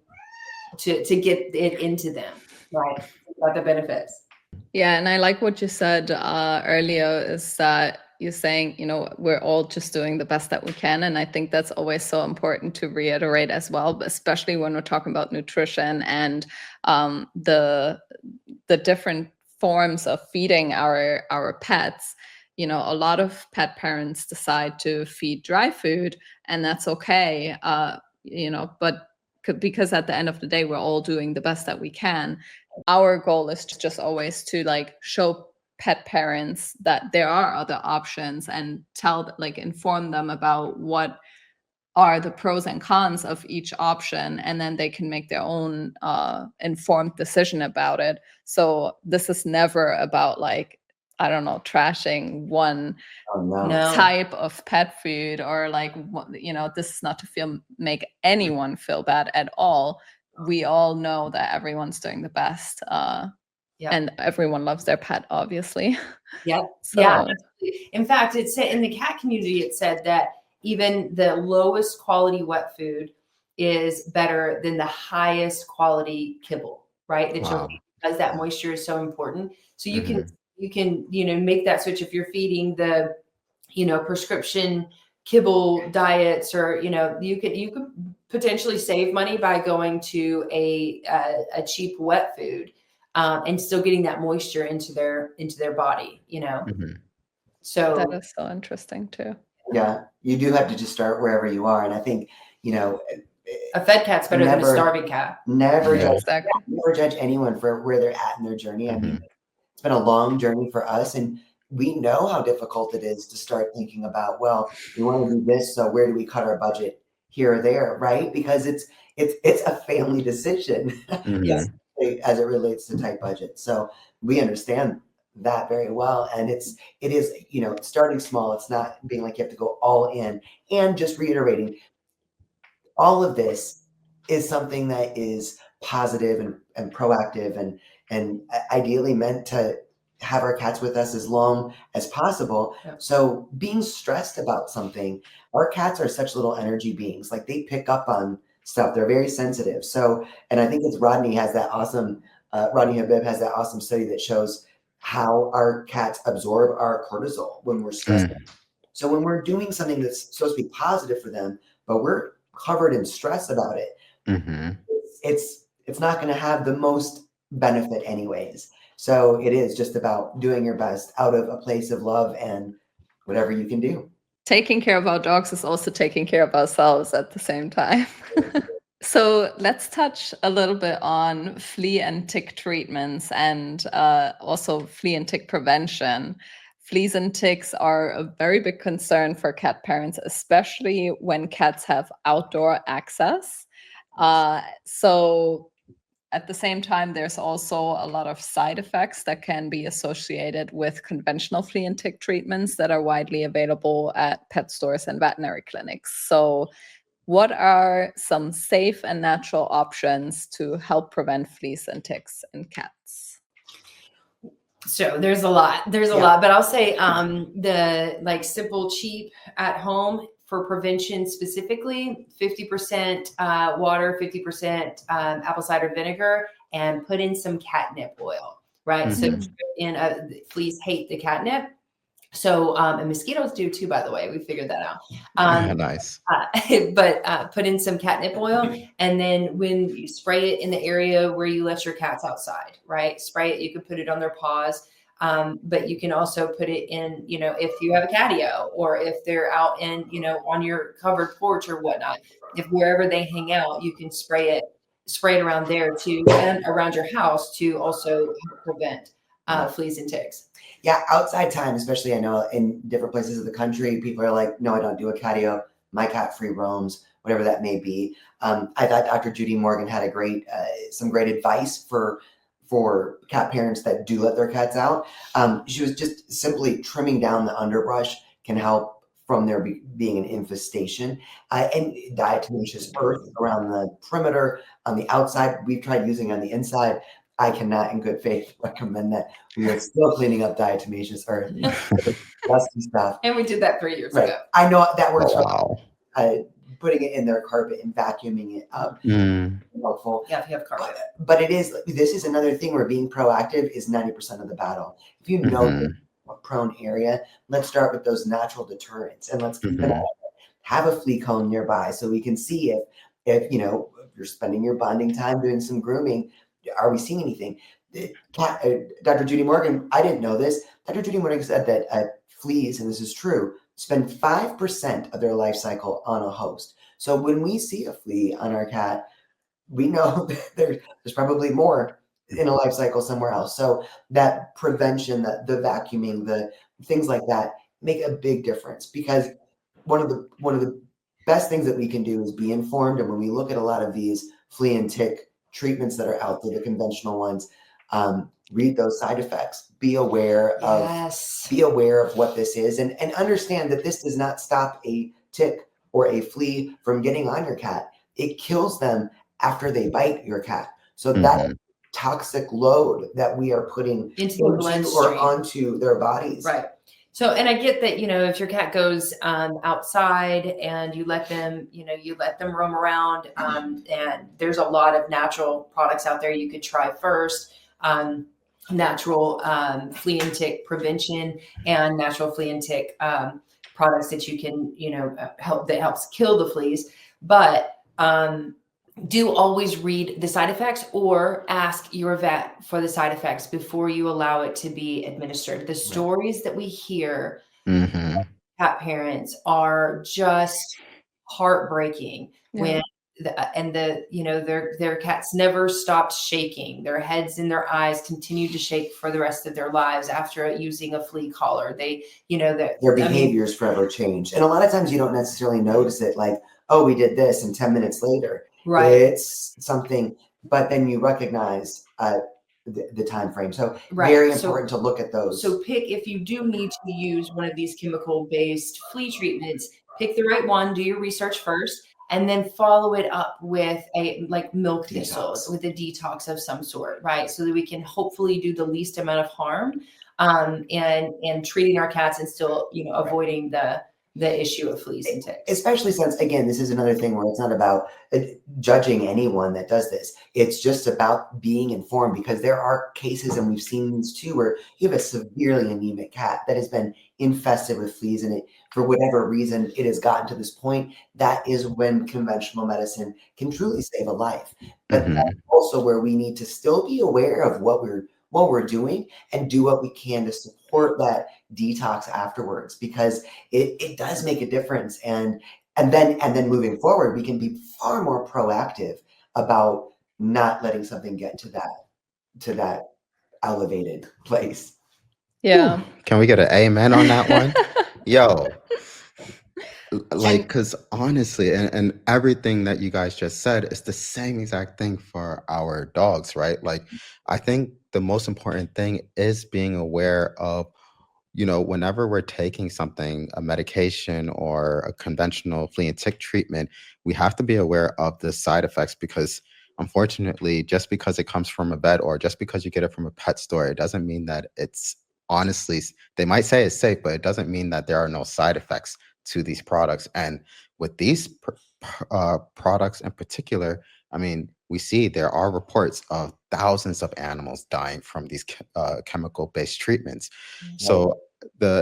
[SPEAKER 5] to get it into them. Right. About the benefits.
[SPEAKER 4] Yeah. And I like what you said earlier, is that you're saying, we're all just doing the best that we can. And I think that's always so important to reiterate as well, especially when we're talking about nutrition and the different forms of feeding our pets. A lot of pet parents decide to feed dry food, and that's okay. But because at the end of the day, we're all doing the best that we can. Our goal is just always to show pet parents that there are other options, and inform them about what are the pros and cons of each option, and then they can make their own informed decision about it. So this is never about trashing one type of pet food, or this is not to make anyone feel bad at all. We all know that everyone's doing the best
[SPEAKER 5] Yeah.
[SPEAKER 4] And everyone loves their pet, obviously.
[SPEAKER 5] Yep.
[SPEAKER 4] So,
[SPEAKER 5] Yeah. In fact, it said in the cat community, it said that even the lowest quality wet food is better than the highest quality kibble, right? That you'll
[SPEAKER 2] Wow.
[SPEAKER 5] because that moisture is so important. So you
[SPEAKER 2] Mhm.
[SPEAKER 5] can, make that switch if you're feeding the, prescription kibble diets, or, you could potentially save money by going to a cheap wet food, and still getting that moisture into their body,
[SPEAKER 2] Mhm.
[SPEAKER 5] So
[SPEAKER 4] that is so interesting too.
[SPEAKER 3] Yeah, you do have to just start wherever you are. And I think,
[SPEAKER 5] a fed cat's better than a
[SPEAKER 3] Never-
[SPEAKER 5] starving cat.
[SPEAKER 3] never
[SPEAKER 2] Yeah.
[SPEAKER 3] judge,
[SPEAKER 4] Exactly.
[SPEAKER 3] never judge anyone for where they're at in their journey. I mean,
[SPEAKER 2] Mhm.
[SPEAKER 3] it's been a long journey for us, and we know how difficult it is to start thinking about, well, we want to do this, so where do we cut our budget here or there, right? Because it's a family decision
[SPEAKER 2] Mhm.
[SPEAKER 3] as it relates to tight budget. So we understand that very well, and it is starting small. It's not being like you have to go all in, and just reiterating, all of this is something that is positive and proactive and ideally meant to have our cats with us as long as possible.
[SPEAKER 5] Yeah.
[SPEAKER 3] So being stressed about something, our cats are such little energy beings. Like, they pick up on stuff. They're very sensitive. So, and I think it's Rodney Habib has that awesome study that shows how our cats absorb our cortisol when we're stressed.
[SPEAKER 2] Mm.
[SPEAKER 3] So when we're doing something that's supposed to be positive for them, but we're covered in stress about it,
[SPEAKER 2] Mhm.
[SPEAKER 3] it's not going to have the most benefit anyways. So it is just about doing your best out of a place of love and whatever you can do.
[SPEAKER 4] Taking care of our dogs is also taking care of ourselves at the same time. So let's touch a little bit on flea and tick treatments, and also flea and tick prevention. Fleas and ticks are a very big concern for cat parents, especially when cats have outdoor access. So at the same time, there's also a lot of side effects that can be associated with conventional flea and tick treatments that are widely available at pet stores and veterinary clinics. So what are some safe and natural options to help prevent fleas and ticks in cats?
[SPEAKER 5] So there's a lot,
[SPEAKER 3] Yeah.
[SPEAKER 5] but I'll say the simple, cheap at home for prevention specifically, 50% water, 50% apple cider vinegar, and put in some catnip oil, right? So fleas hate the catnip. So, and mosquitoes do too, by the way, we figured that out.
[SPEAKER 2] Nice.
[SPEAKER 5] But put in some catnip oil, and then when you spray it in the area where you let your cats outside, right? Spray it. You can put it on their paws, but you can also put it in, if you have a catio, or if they're out in, on your covered porch or whatnot. If wherever they hang out, you can spray it around there too, and around your house to also prevent fleas and ticks.
[SPEAKER 3] Yeah, outside time, especially, I know in different places of the country, people are like, no, I don't do a catio. My cat free roams, whatever that may be. I thought Dr. Judy Morgan had some great advice for cat parents that do let their cats out. She was just simply trimming down the underbrush can help from there being an infestation, and diatomaceous earth around the perimeter. On the outside, we've tried using on the inside. I cannot in good faith recommend that. We are still cleaning up diatomaceous earth, dusty stuff.
[SPEAKER 5] And we did that 3 years
[SPEAKER 3] Right.
[SPEAKER 5] ago.
[SPEAKER 3] I know that works.
[SPEAKER 2] Wow.
[SPEAKER 3] Putting it in their carpet and vacuuming it up.
[SPEAKER 2] Mm.
[SPEAKER 3] Helpful.
[SPEAKER 5] Yeah, if you have carpet.
[SPEAKER 3] But this is another thing where being proactive is 90% of the battle. If you know a prone area, let's start with those natural deterrents, and let's keep it out. Have a flea cone nearby so we can see if you're spending your bonding time doing some grooming, are we seeing anything? Dr. Judy Morgan, I didn't know this. Dr. Judy Morgan said that fleas, and this is true, spend 5% of their life cycle on a host. So when we see a flea on our cat, we know that there's probably more in a life cycle somewhere else. So that prevention, the vacuuming, the things like that make a big difference, because one of the best things that we can do is be informed. And when we look at a lot of these flea and tick treatments that are out there, the conventional ones, read those side effects. Be aware of what this is, and understand that this does not stop a tick or a flea from getting on your cat. It kills them after they bite your cat. So that toxic load that we are putting
[SPEAKER 5] into the
[SPEAKER 3] or
[SPEAKER 5] bloodstream.
[SPEAKER 3] onto their bodies.
[SPEAKER 5] Right. So, and I get that, if your cat goes outside and you let them roam around, and there's a lot of natural products out there you could try first. Natural flea and tick prevention and natural flea and tick products that you can, helps kill the fleas. But do always read the side effects or ask your vet for the side effects before you allow it to be administered. The stories that we hear cat parents are just heartbreaking when their cats never stopped shaking. Their heads and their eyes continued to shake for the rest of their lives after using a flea collar. They,
[SPEAKER 3] their behaviors forever changed. And a lot of times you don't necessarily notice it, like, oh, we did this, and 10 minutes later, it's something, but then you recognize the time frame. So very important to look at those.
[SPEAKER 5] So if you do need to use one of these chemical-based flea treatments, pick the right one, do your research first, and then follow it up with a milk thistles, with a detox of some sort, right? So that we can hopefully do the least amount of harm and treating our cats and still, avoiding the issue of fleas and ticks.
[SPEAKER 3] Especially since, again, this is another thing where it's not about judging anyone that does this. It's just about being informed, because there are cases, and we've seen these too, where you have a severely anemic cat that has been infested with fleas, and for whatever reason, it has gotten to this point. That is when conventional medicine can truly save a life. But that's also where we need to still be aware of what we're doing and do what we can to support that detox afterwards, because it does make a difference. And then moving forward, we can be far more proactive about not letting something get to that elevated place.
[SPEAKER 4] Yeah.
[SPEAKER 2] Ooh, can we get an amen on that one? Yo, because honestly, and everything that you guys just said is the same exact thing for our dogs, right? Like, I think the most important thing is being aware of, whenever we're taking something, a medication or a conventional flea and tick treatment, we have to be aware of the side effects, because unfortunately, just because it comes from a vet or just because you get it from a pet store, it doesn't mean that it's honestly, they might say it's safe, but it doesn't mean that there are no side effects to these products. And with these products in particular, I mean, we see there are reports of thousands of animals dying from these chemical-based treatments. So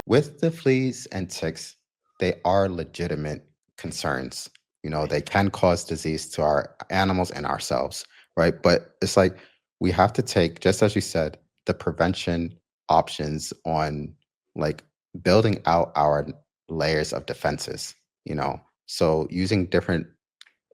[SPEAKER 2] with the fleas and ticks, they are legitimate concerns. They can cause disease to our animals and ourselves, right? But it's like we have to take, just as you said, the prevention options on building out our layers of defenses, so using different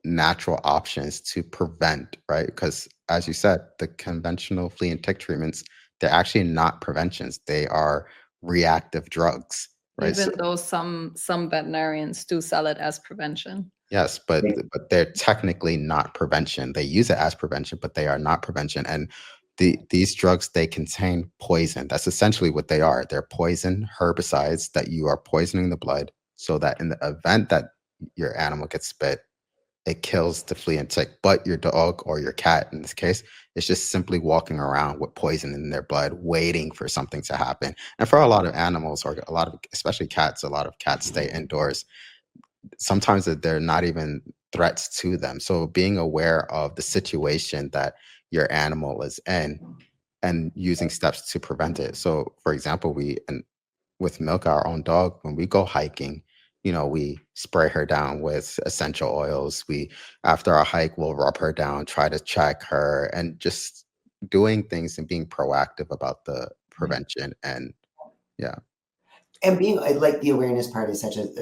[SPEAKER 2] natural options to prevent, right? Because as you said, the conventional flea and tick treatments, they're actually not preventions. They are reactive drugs, right?
[SPEAKER 4] Even though some veterinarians do sell it as prevention.
[SPEAKER 2] Yes, but they're technically not prevention. They use it as prevention, but they are not prevention. And these drugs, they contain poison. That's essentially what they are. They're poison herbicides that you are poisoning the blood, so that in the event that your animal gets bit, it kills the flea and tick. But your dog or your cat, in this case, is just simply walking around with poison in their blood, waiting for something to happen. And for a lot of animals, or especially cats, a lot of cats stay indoors. Sometimes they're not even threats to them. So being aware of the situation that your animal is in and using steps to prevent it. So for example, with Milk, our own dog, when we go hiking, we spray her down with essential oils. After our hike, we'll rub her down, try to check her, and just doing things and being proactive about the prevention. And
[SPEAKER 3] being like, the awareness part is such an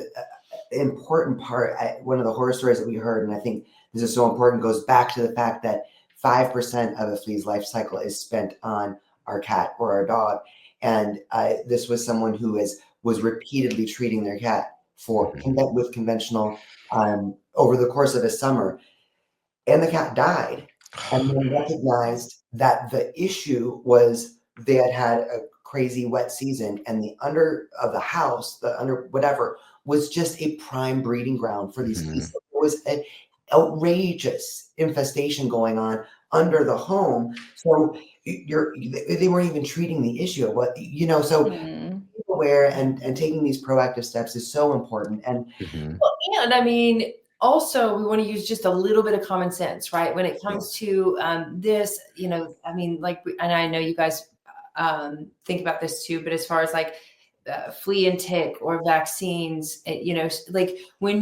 [SPEAKER 3] important part. One of the horror stories that we heard, and I think this is so important, goes back to the fact that 5% of a flea's life cycle is spent on our cat or our dog. And this was someone who was repeatedly treating their cat with conventional over the course of a summer, and the cat died. And then recognized that the issue was they had a crazy wet season, and the under of the house, the under whatever, was just a prime breeding ground for these fleas. There was an outrageous infestation going on under the home. So they weren't even treating the issue of what, so being aware and taking these proactive steps is so important. And
[SPEAKER 5] and I mean, also we want to use just a little bit of common sense, right? When it comes to this, I mean, like, and I know you guys think about this too, but as far as like flea and tick or vaccines, like when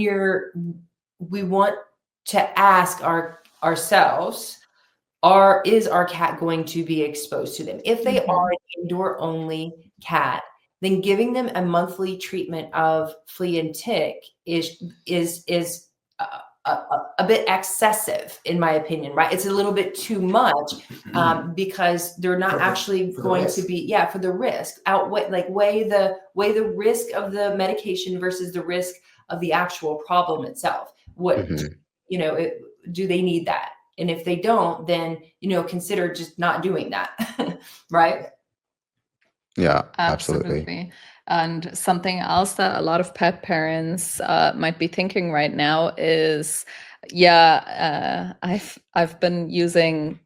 [SPEAKER 5] we want to ask ourselves, is our cat going to be exposed to them? If they are an indoor only cat, then giving them a monthly treatment of flea and tick is a bit excessive, in my opinion, right? It's a little bit too much because they're not actually going to be, for the risk, weigh the risk of the medication versus the risk of the actual problem itself. What, do they need that? And if they don't, then, consider just not doing that. Right?
[SPEAKER 2] Yeah, absolutely.
[SPEAKER 4] And something else that a lot of pet parents might be thinking right now is, I've been using,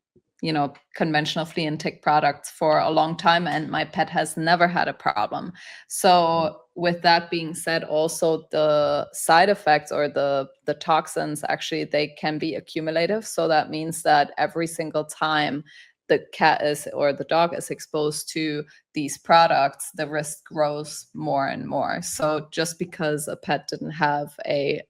[SPEAKER 4] conventional flea and tick products for a long time, and my pet has never had a problem. So with that being said, also the side effects or the toxins, actually, they can be accumulative. So that means that every single time the cat is or the dog is exposed to these products, the risk grows more and more. So just because a pet didn't have a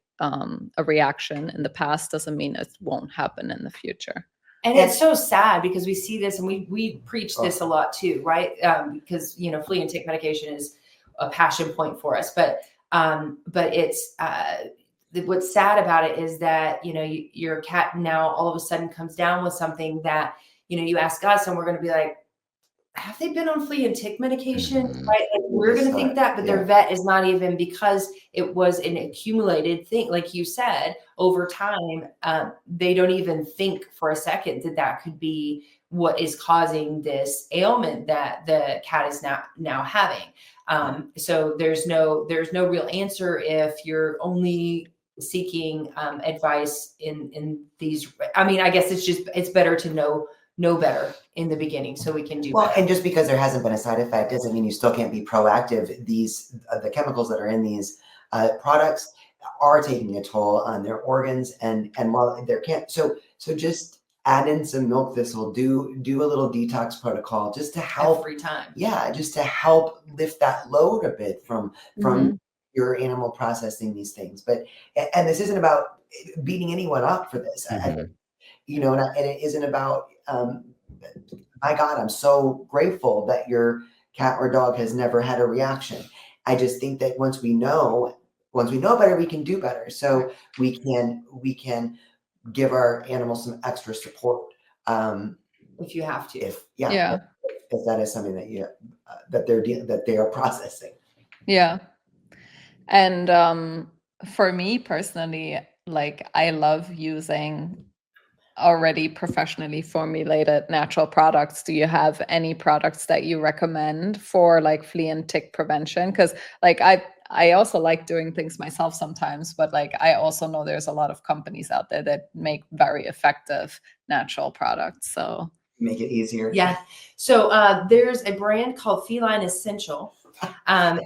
[SPEAKER 4] reaction in the past doesn't mean it won't happen in the future.
[SPEAKER 5] And it's so sad because we see this and we preach this a lot too, right? Because, flea and tick medication is a passion point for us. But it's what's sad about it is that, your cat now all of a sudden comes down with something that, you ask us and we're going to be like, have they been on flea and tick medication? Right? Like, we're going to think that, but their vet is not even, because it was an accumulated thing. Like you said, over time, they don't even think for a second that could be what is causing this ailment that the cat is now having. So there's no real answer if you're only seeking advice in these. I mean, I guess it's better to know better in the beginning so we can do better.
[SPEAKER 3] And just because there hasn't been a side effect doesn't mean you still can't be proactive. These the chemicals that are in these products are taking a toll on their organs, and while there can't, so just add in some milk thistle, do a little detox protocol just to help
[SPEAKER 5] every time.
[SPEAKER 3] Just to help lift that load a bit from your animal processing these things. But and this isn't about beating anyone up for this. And it isn't about my God, I'm so grateful that your cat or dog has never had a reaction. I just think that once we know better, we can do better. So we can give our animals some extra support.
[SPEAKER 5] If you have to.
[SPEAKER 3] If that is something that they are processing.
[SPEAKER 4] Yeah. And for me personally, like, I love using already professionally formulated natural products. Do you have any products that you recommend for like flea and tick prevention? Because like I also like doing things myself sometimes, but like I also know there's a lot of companies out there that make very effective natural products. So
[SPEAKER 3] make it easier.
[SPEAKER 5] Yeah. So there's a brand called Feline Essential, and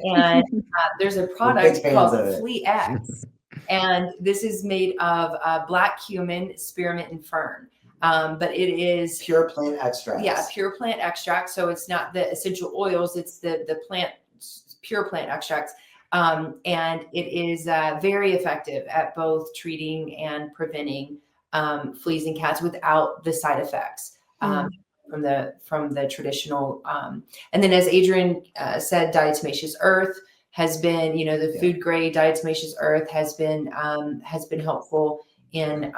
[SPEAKER 5] there's a product called Flea X. And this is made of black cumin, spearmint, and fern. But it is
[SPEAKER 3] pure plant extract.
[SPEAKER 5] Yeah, pure plant extract. So it's not the essential oils; it's the plant, pure plant extracts. And it is very effective at both treating and preventing fleas in cats without the side effects from the traditional. And then, as Adrienne said, diatomaceous earth has been, the food grade diatomaceous earth has been helpful in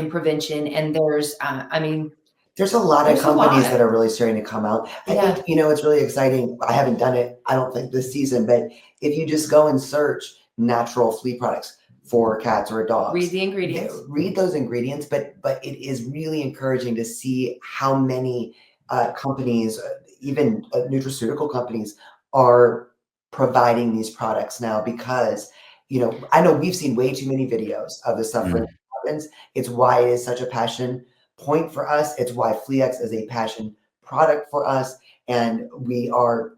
[SPEAKER 5] prevention. And there's
[SPEAKER 3] a lot of companies that are really starting to come out. I think, it's really exciting. I haven't done it, I don't think this season, but if you just go and search natural flea products for cats or dogs,
[SPEAKER 5] read the ingredients,
[SPEAKER 3] read those ingredients. But it is really encouraging to see how many companies, even nutraceutical companies, are providing these products now, because I know we've seen way too many videos of the suffering that happens. It's why it is such a passion point for us. It's why FleaX is a passion product for us. And we are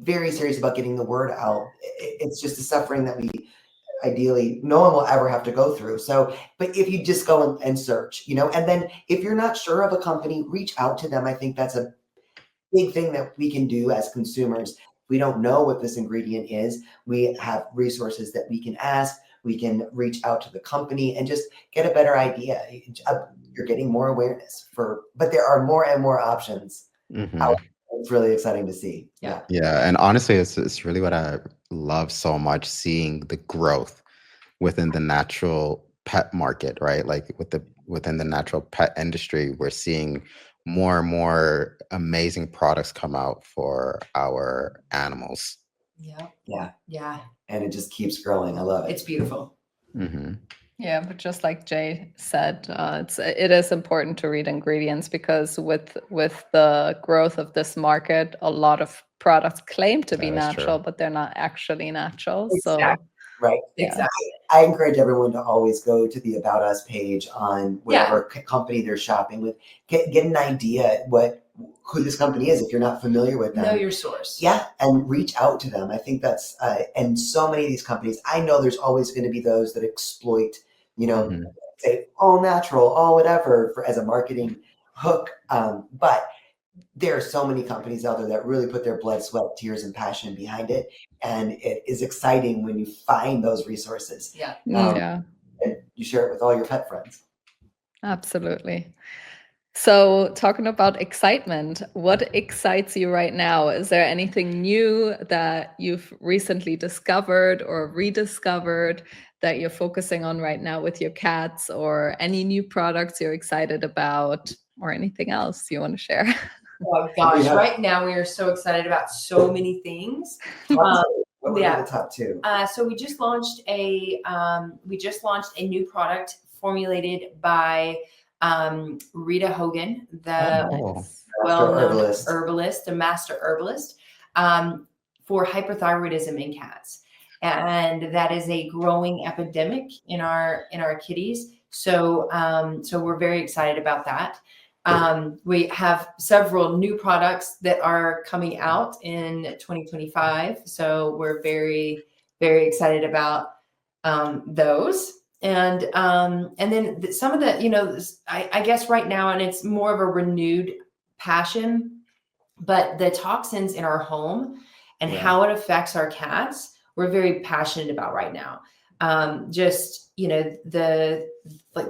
[SPEAKER 3] very serious about getting the word out. It's just a suffering that we ideally no one will ever have to go through. So, but if you just go and search, and then if you're not sure of a company, reach out to them. I think that's a big thing that we can do as consumers. We don't know what this ingredient is. We have resources that we can ask. We can reach out to the company and just get a better idea. You're getting more awareness but there are more and more options. It's really exciting to see.
[SPEAKER 2] Yeah. And honestly, it's really what I love so much, seeing the growth within the natural pet market, right? Like within the natural pet industry, we're seeing more and more amazing products come out for our animals.
[SPEAKER 5] Yeah.
[SPEAKER 3] And it just keeps growing. I love it.
[SPEAKER 5] It's beautiful.
[SPEAKER 4] Yeah, but just like Jay said, it is important to read ingredients, because with the growth of this market, a lot of products claim to be natural, but they're not actually natural.
[SPEAKER 5] Exactly.
[SPEAKER 4] So
[SPEAKER 3] right.
[SPEAKER 5] Exactly.
[SPEAKER 3] I encourage everyone to always go to the About Us page on whatever company they're shopping with. Get an idea who this company is if you're not familiar with them.
[SPEAKER 5] Know your source.
[SPEAKER 3] Yeah, and reach out to them. I think that's and so many of these companies, I know there's always going to be those that exploit, say all natural, all whatever as a marketing hook. But there are so many companies out there that really put their blood, sweat, tears, and passion behind it. And it is exciting when you find those resources. And you share it with all your pet friends.
[SPEAKER 4] Absolutely. So talking about excitement, what excites you right now? Is there anything new that you've recently discovered or rediscovered that you're focusing on right now with your cats, or any new products you're excited about, or anything else you want to share?
[SPEAKER 5] Oh gosh, right now we are so excited about so many things.
[SPEAKER 3] What are the top two?
[SPEAKER 5] So we just launched a new product formulated by Rita Hogan, the well-known herbalist, a master herbalist, for hyperthyroidism in cats. And that is a growing epidemic in our kitties. So we're very excited about that. We have several new products that are coming out in 2025. So we're very, very excited about those. And then some of the, I guess right now, and it's more of a renewed passion, but the toxins in our home and how it affects our cats, we're very passionate about right now. Just, the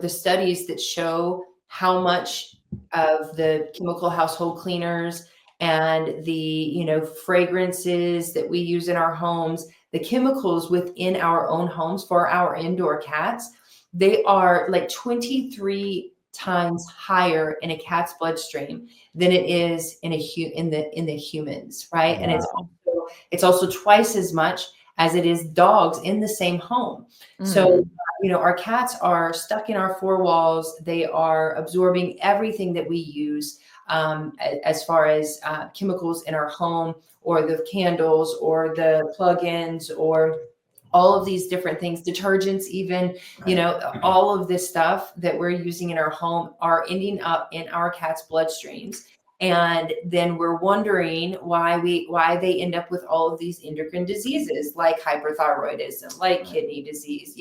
[SPEAKER 5] studies that show how much of the chemical household cleaners and the, fragrances that we use in our homes, the chemicals within our own homes for our indoor cats, they are like 23 times higher in a cat's bloodstream than it is in the humans, right? Wow. And it's also twice as much as it is dogs in the same home. So, our cats are stuck in our four walls. They are absorbing everything that we use as far as chemicals in our home, or the candles, or the plugins, or all of these different things, detergents, even, all of this stuff that we're using in our home are ending up in our cats' bloodstreams. And then we're wondering why they end up with all of these endocrine diseases, like hyperthyroidism, like kidney disease,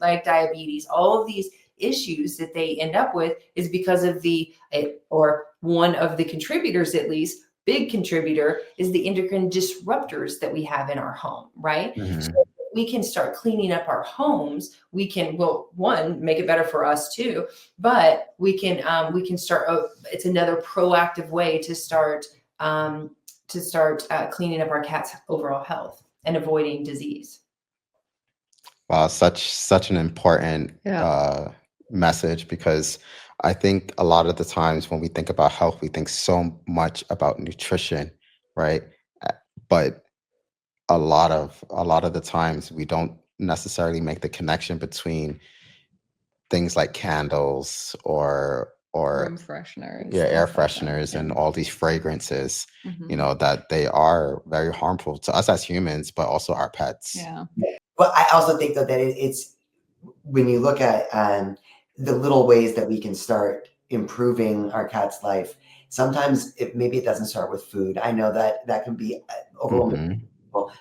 [SPEAKER 5] like diabetes. All of these issues that they end up with is because of or one of the contributors, at least, big contributor, is the endocrine disruptors that we have in our home, right? So we can start cleaning up our homes. We can, one, make it better for us too, but we can start. It's another proactive way to start cleaning up our cats' overall health and avoiding disease.
[SPEAKER 2] Wow, such an important message, because I think a lot of the times when we think about health, we think so much about nutrition, right? But a lot of the times we don't necessarily make the connection between things like candles or
[SPEAKER 4] room fresheners,
[SPEAKER 2] air fresheners, and all these fragrances, that they are very harmful to us as humans, but also our pets.
[SPEAKER 3] But I also think, though, that it's when you look at the little ways that we can start improving our cat's life, sometimes maybe it doesn't start with food. I know that can be overwhelming.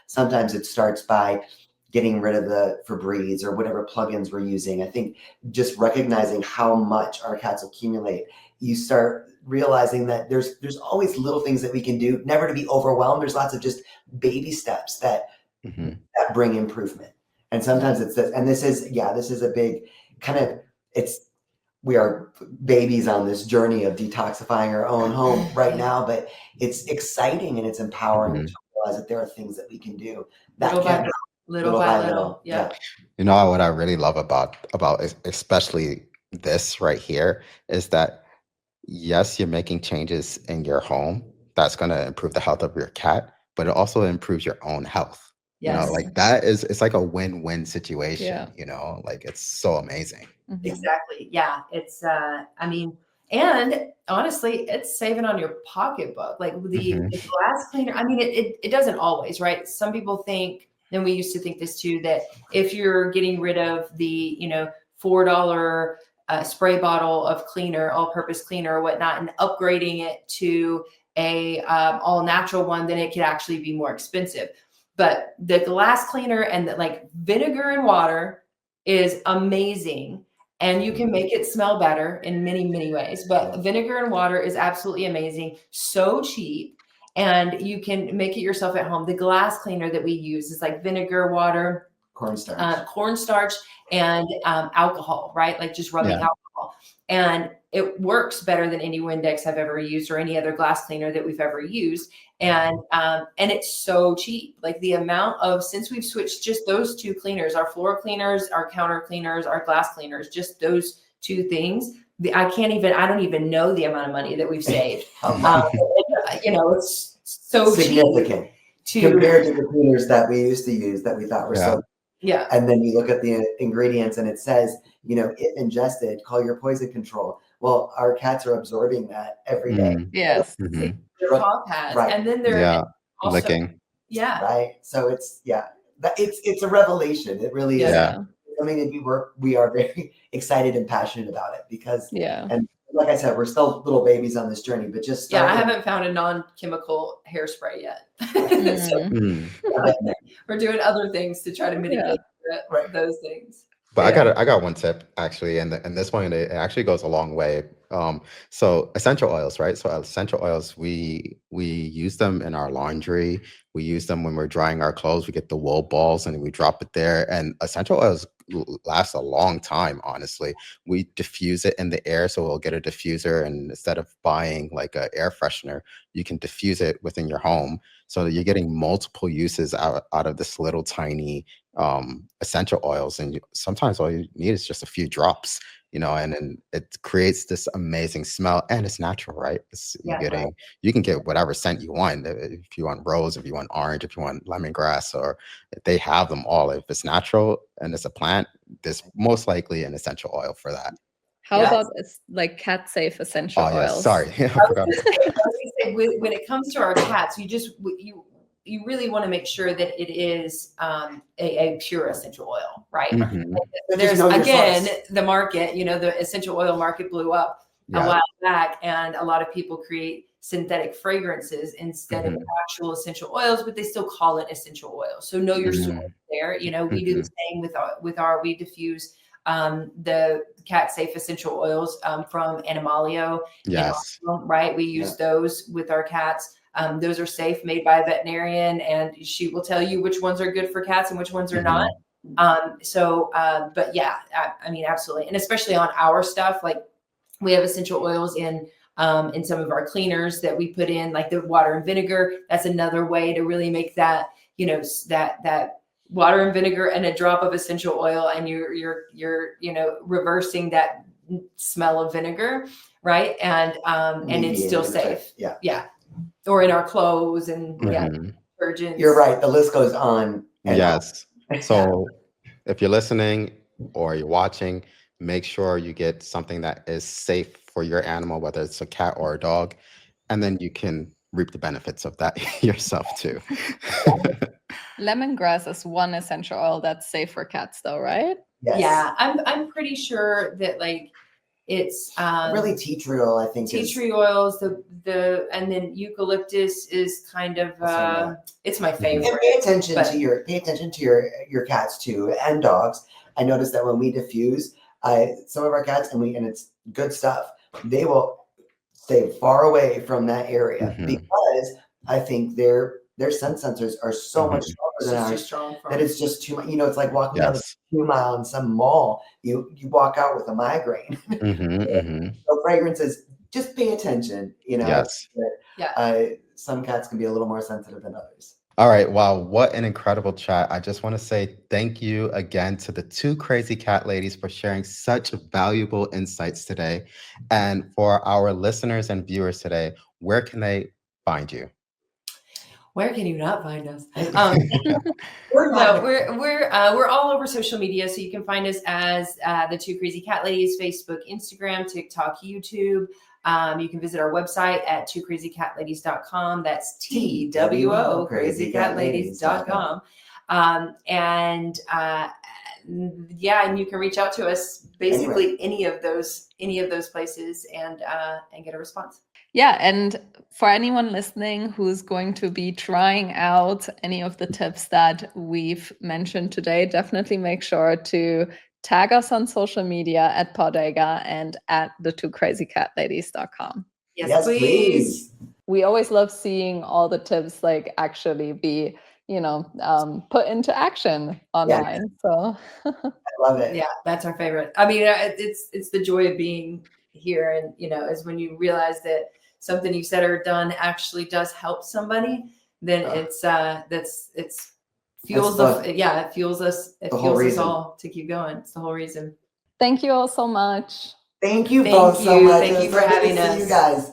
[SPEAKER 3] Sometimes it starts by getting rid of the Febreze or whatever plugins we're using. I think just recognizing how much our cats accumulate, you start realizing that there's always little things that we can do, never to be overwhelmed. There's lots of just baby steps that bring improvement. And sometimes it's this, and this is a big kind of, we are babies on this journey of detoxifying our own home right now, but it's exciting and it's empowering to realize that there are things that we can do that
[SPEAKER 5] little by little. Yeah.
[SPEAKER 2] You know what I really love about especially this right here is that yes, you're making changes in your home that's going to improve the health of your cat, but it also improves your own health.
[SPEAKER 5] Yes.
[SPEAKER 2] You know, like it's like a win-win situation, you know, like it's so amazing.
[SPEAKER 5] Exactly. Yeah. It's, I mean, and honestly, it's saving on your pocketbook. Like the glass cleaner, I mean, it doesn't always, right? Some people think, and we used to think this too, that if you're getting rid of the, $4 spray bottle of cleaner, all-purpose cleaner or whatnot, and upgrading it to a all-natural one, then it could actually be more expensive. But the glass cleaner and like vinegar and water is amazing. And you can make it smell better in many, many ways. But vinegar and water is absolutely amazing. So cheap. And you can make it yourself at home. The glass cleaner that we use is like vinegar, water, cornstarch, and alcohol, right? Like just rubbing alcohol. And it works better than any Windex I've ever used or any other glass cleaner that we've ever used. And it's so cheap. Like the amount of, since we've switched just those two cleaners, our floor cleaners, our counter cleaners, our glass cleaners, just those two things, I don't even know the amount of money that we've saved. It's so
[SPEAKER 3] significant compared to the cleaners that we used to use that we thought were so.
[SPEAKER 5] Yeah.
[SPEAKER 3] And then you look at the ingredients and it says, if ingested, call your poison control. Well, our cats are absorbing that every day.
[SPEAKER 4] Yes.
[SPEAKER 5] Their paw pads.
[SPEAKER 3] Right.
[SPEAKER 5] And then they're also
[SPEAKER 2] licking.
[SPEAKER 5] Yeah.
[SPEAKER 3] Right. So it's a revelation. It really is.
[SPEAKER 2] Yeah.
[SPEAKER 3] Something that we are very excited and passionate about it because and like I said, we're still little babies on this journey, but just
[SPEAKER 5] I haven't found a non-chemical hairspray yet. So we're doing other things to try to mitigate those things.
[SPEAKER 2] But I got one tip actually, and this one it actually goes a long way. So essential oils, right? So essential oils, we use them in our laundry. We use them when we're drying our clothes. We get the wool balls and we drop it there. And essential oils last a long time. Honestly, we diffuse it in the air, so we'll get a diffuser, and instead of buying like an air freshener, you can diffuse it within your home, so that you're getting multiple uses out of this little tiny essential oils. And sometimes all you need is just a few drops, and then it creates this amazing smell, and it's natural, right? You can get whatever scent you want. If you want rose, if you want orange, if you want lemongrass, or they have them all. If it's natural and it's a plant, there's most likely an essential oil for that.
[SPEAKER 4] How about like cat safe essential oils?
[SPEAKER 2] Sorry.
[SPEAKER 5] I was gonna say, when it comes to our cats, you really want to make sure that it is a pure essential oil, right? There's again the market, the essential oil market blew up a while back, and a lot of people create synthetic fragrances instead of actual essential oils, but they still call it essential oil. So know your source there. We do the same we diffuse the cat safe essential oils from Animalio.
[SPEAKER 2] Yes.
[SPEAKER 5] Right. We use those with our cats. Those are safe, made by a veterinarian, and she will tell you which ones are good for cats and which ones are not. But yeah, I mean, absolutely. And especially on our stuff, like we have essential oils in some of our cleaners that we put in, like the water and vinegar. That's another way to really make that, that water and vinegar and a drop of essential oil, and you're reversing that smell of vinegar, right? And it's still safe. Yeah. Or in our clothes and detergents.
[SPEAKER 3] You're right. The list goes on.
[SPEAKER 2] Yes. So if you're listening or you're watching, make sure you get something that is safe for your animal, whether it's a cat or a dog, and then you can reap the benefits of that yourself too.
[SPEAKER 4] Lemongrass is one essential oil that's safe for cats though, right?
[SPEAKER 3] Yes.
[SPEAKER 5] Yeah. I'm pretty sure that It's
[SPEAKER 3] really tea tree oil, I think.
[SPEAKER 5] Tea tree oils, and then eucalyptus is kind of it's my favorite.
[SPEAKER 3] And pay attention to your cats too, and dogs. I noticed that when we diffuse, some of our cats, and it's good stuff, they will stay far away from that area because I think their scent sensors are so much stronger than ours that it's just too much. It's like walking down a 2 mile in some mall. You walk out with a migraine. So fragrances, just pay attention.
[SPEAKER 2] Yes.
[SPEAKER 3] Some cats can be a little more sensitive than others.
[SPEAKER 2] All right. Wow. What an incredible chat. I just want to say thank you again to the two crazy cat ladies for sharing such valuable insights today. And for our listeners and viewers today, where can they find you?
[SPEAKER 5] Where can you not find us? We're all over social media, so you can find us as the Two Crazy Cat Ladies: Facebook, Instagram, TikTok, YouTube. You can visit our website at twocrazycatladies.com. That's TWO crazycatladies.com. And you can reach out to us basically any of those places and get a response.
[SPEAKER 4] Yeah, and for anyone listening who's going to be trying out any of the tips that we've mentioned today, definitely make sure to tag us on social media at Podega and at the2crazycatladies.com.
[SPEAKER 5] Yes, please.
[SPEAKER 4] We always love seeing all the tips actually be, put into action online. So
[SPEAKER 3] I love it.
[SPEAKER 5] Yeah, that's our favorite. I mean, it's the joy of being here, and is when you realize that something you said or done actually does help somebody. Then it fuels us. It fuels us all to keep going. It's the whole reason.
[SPEAKER 4] Thank you all so much.
[SPEAKER 3] Thank you both so much.
[SPEAKER 5] Thank you for having us.
[SPEAKER 3] You guys.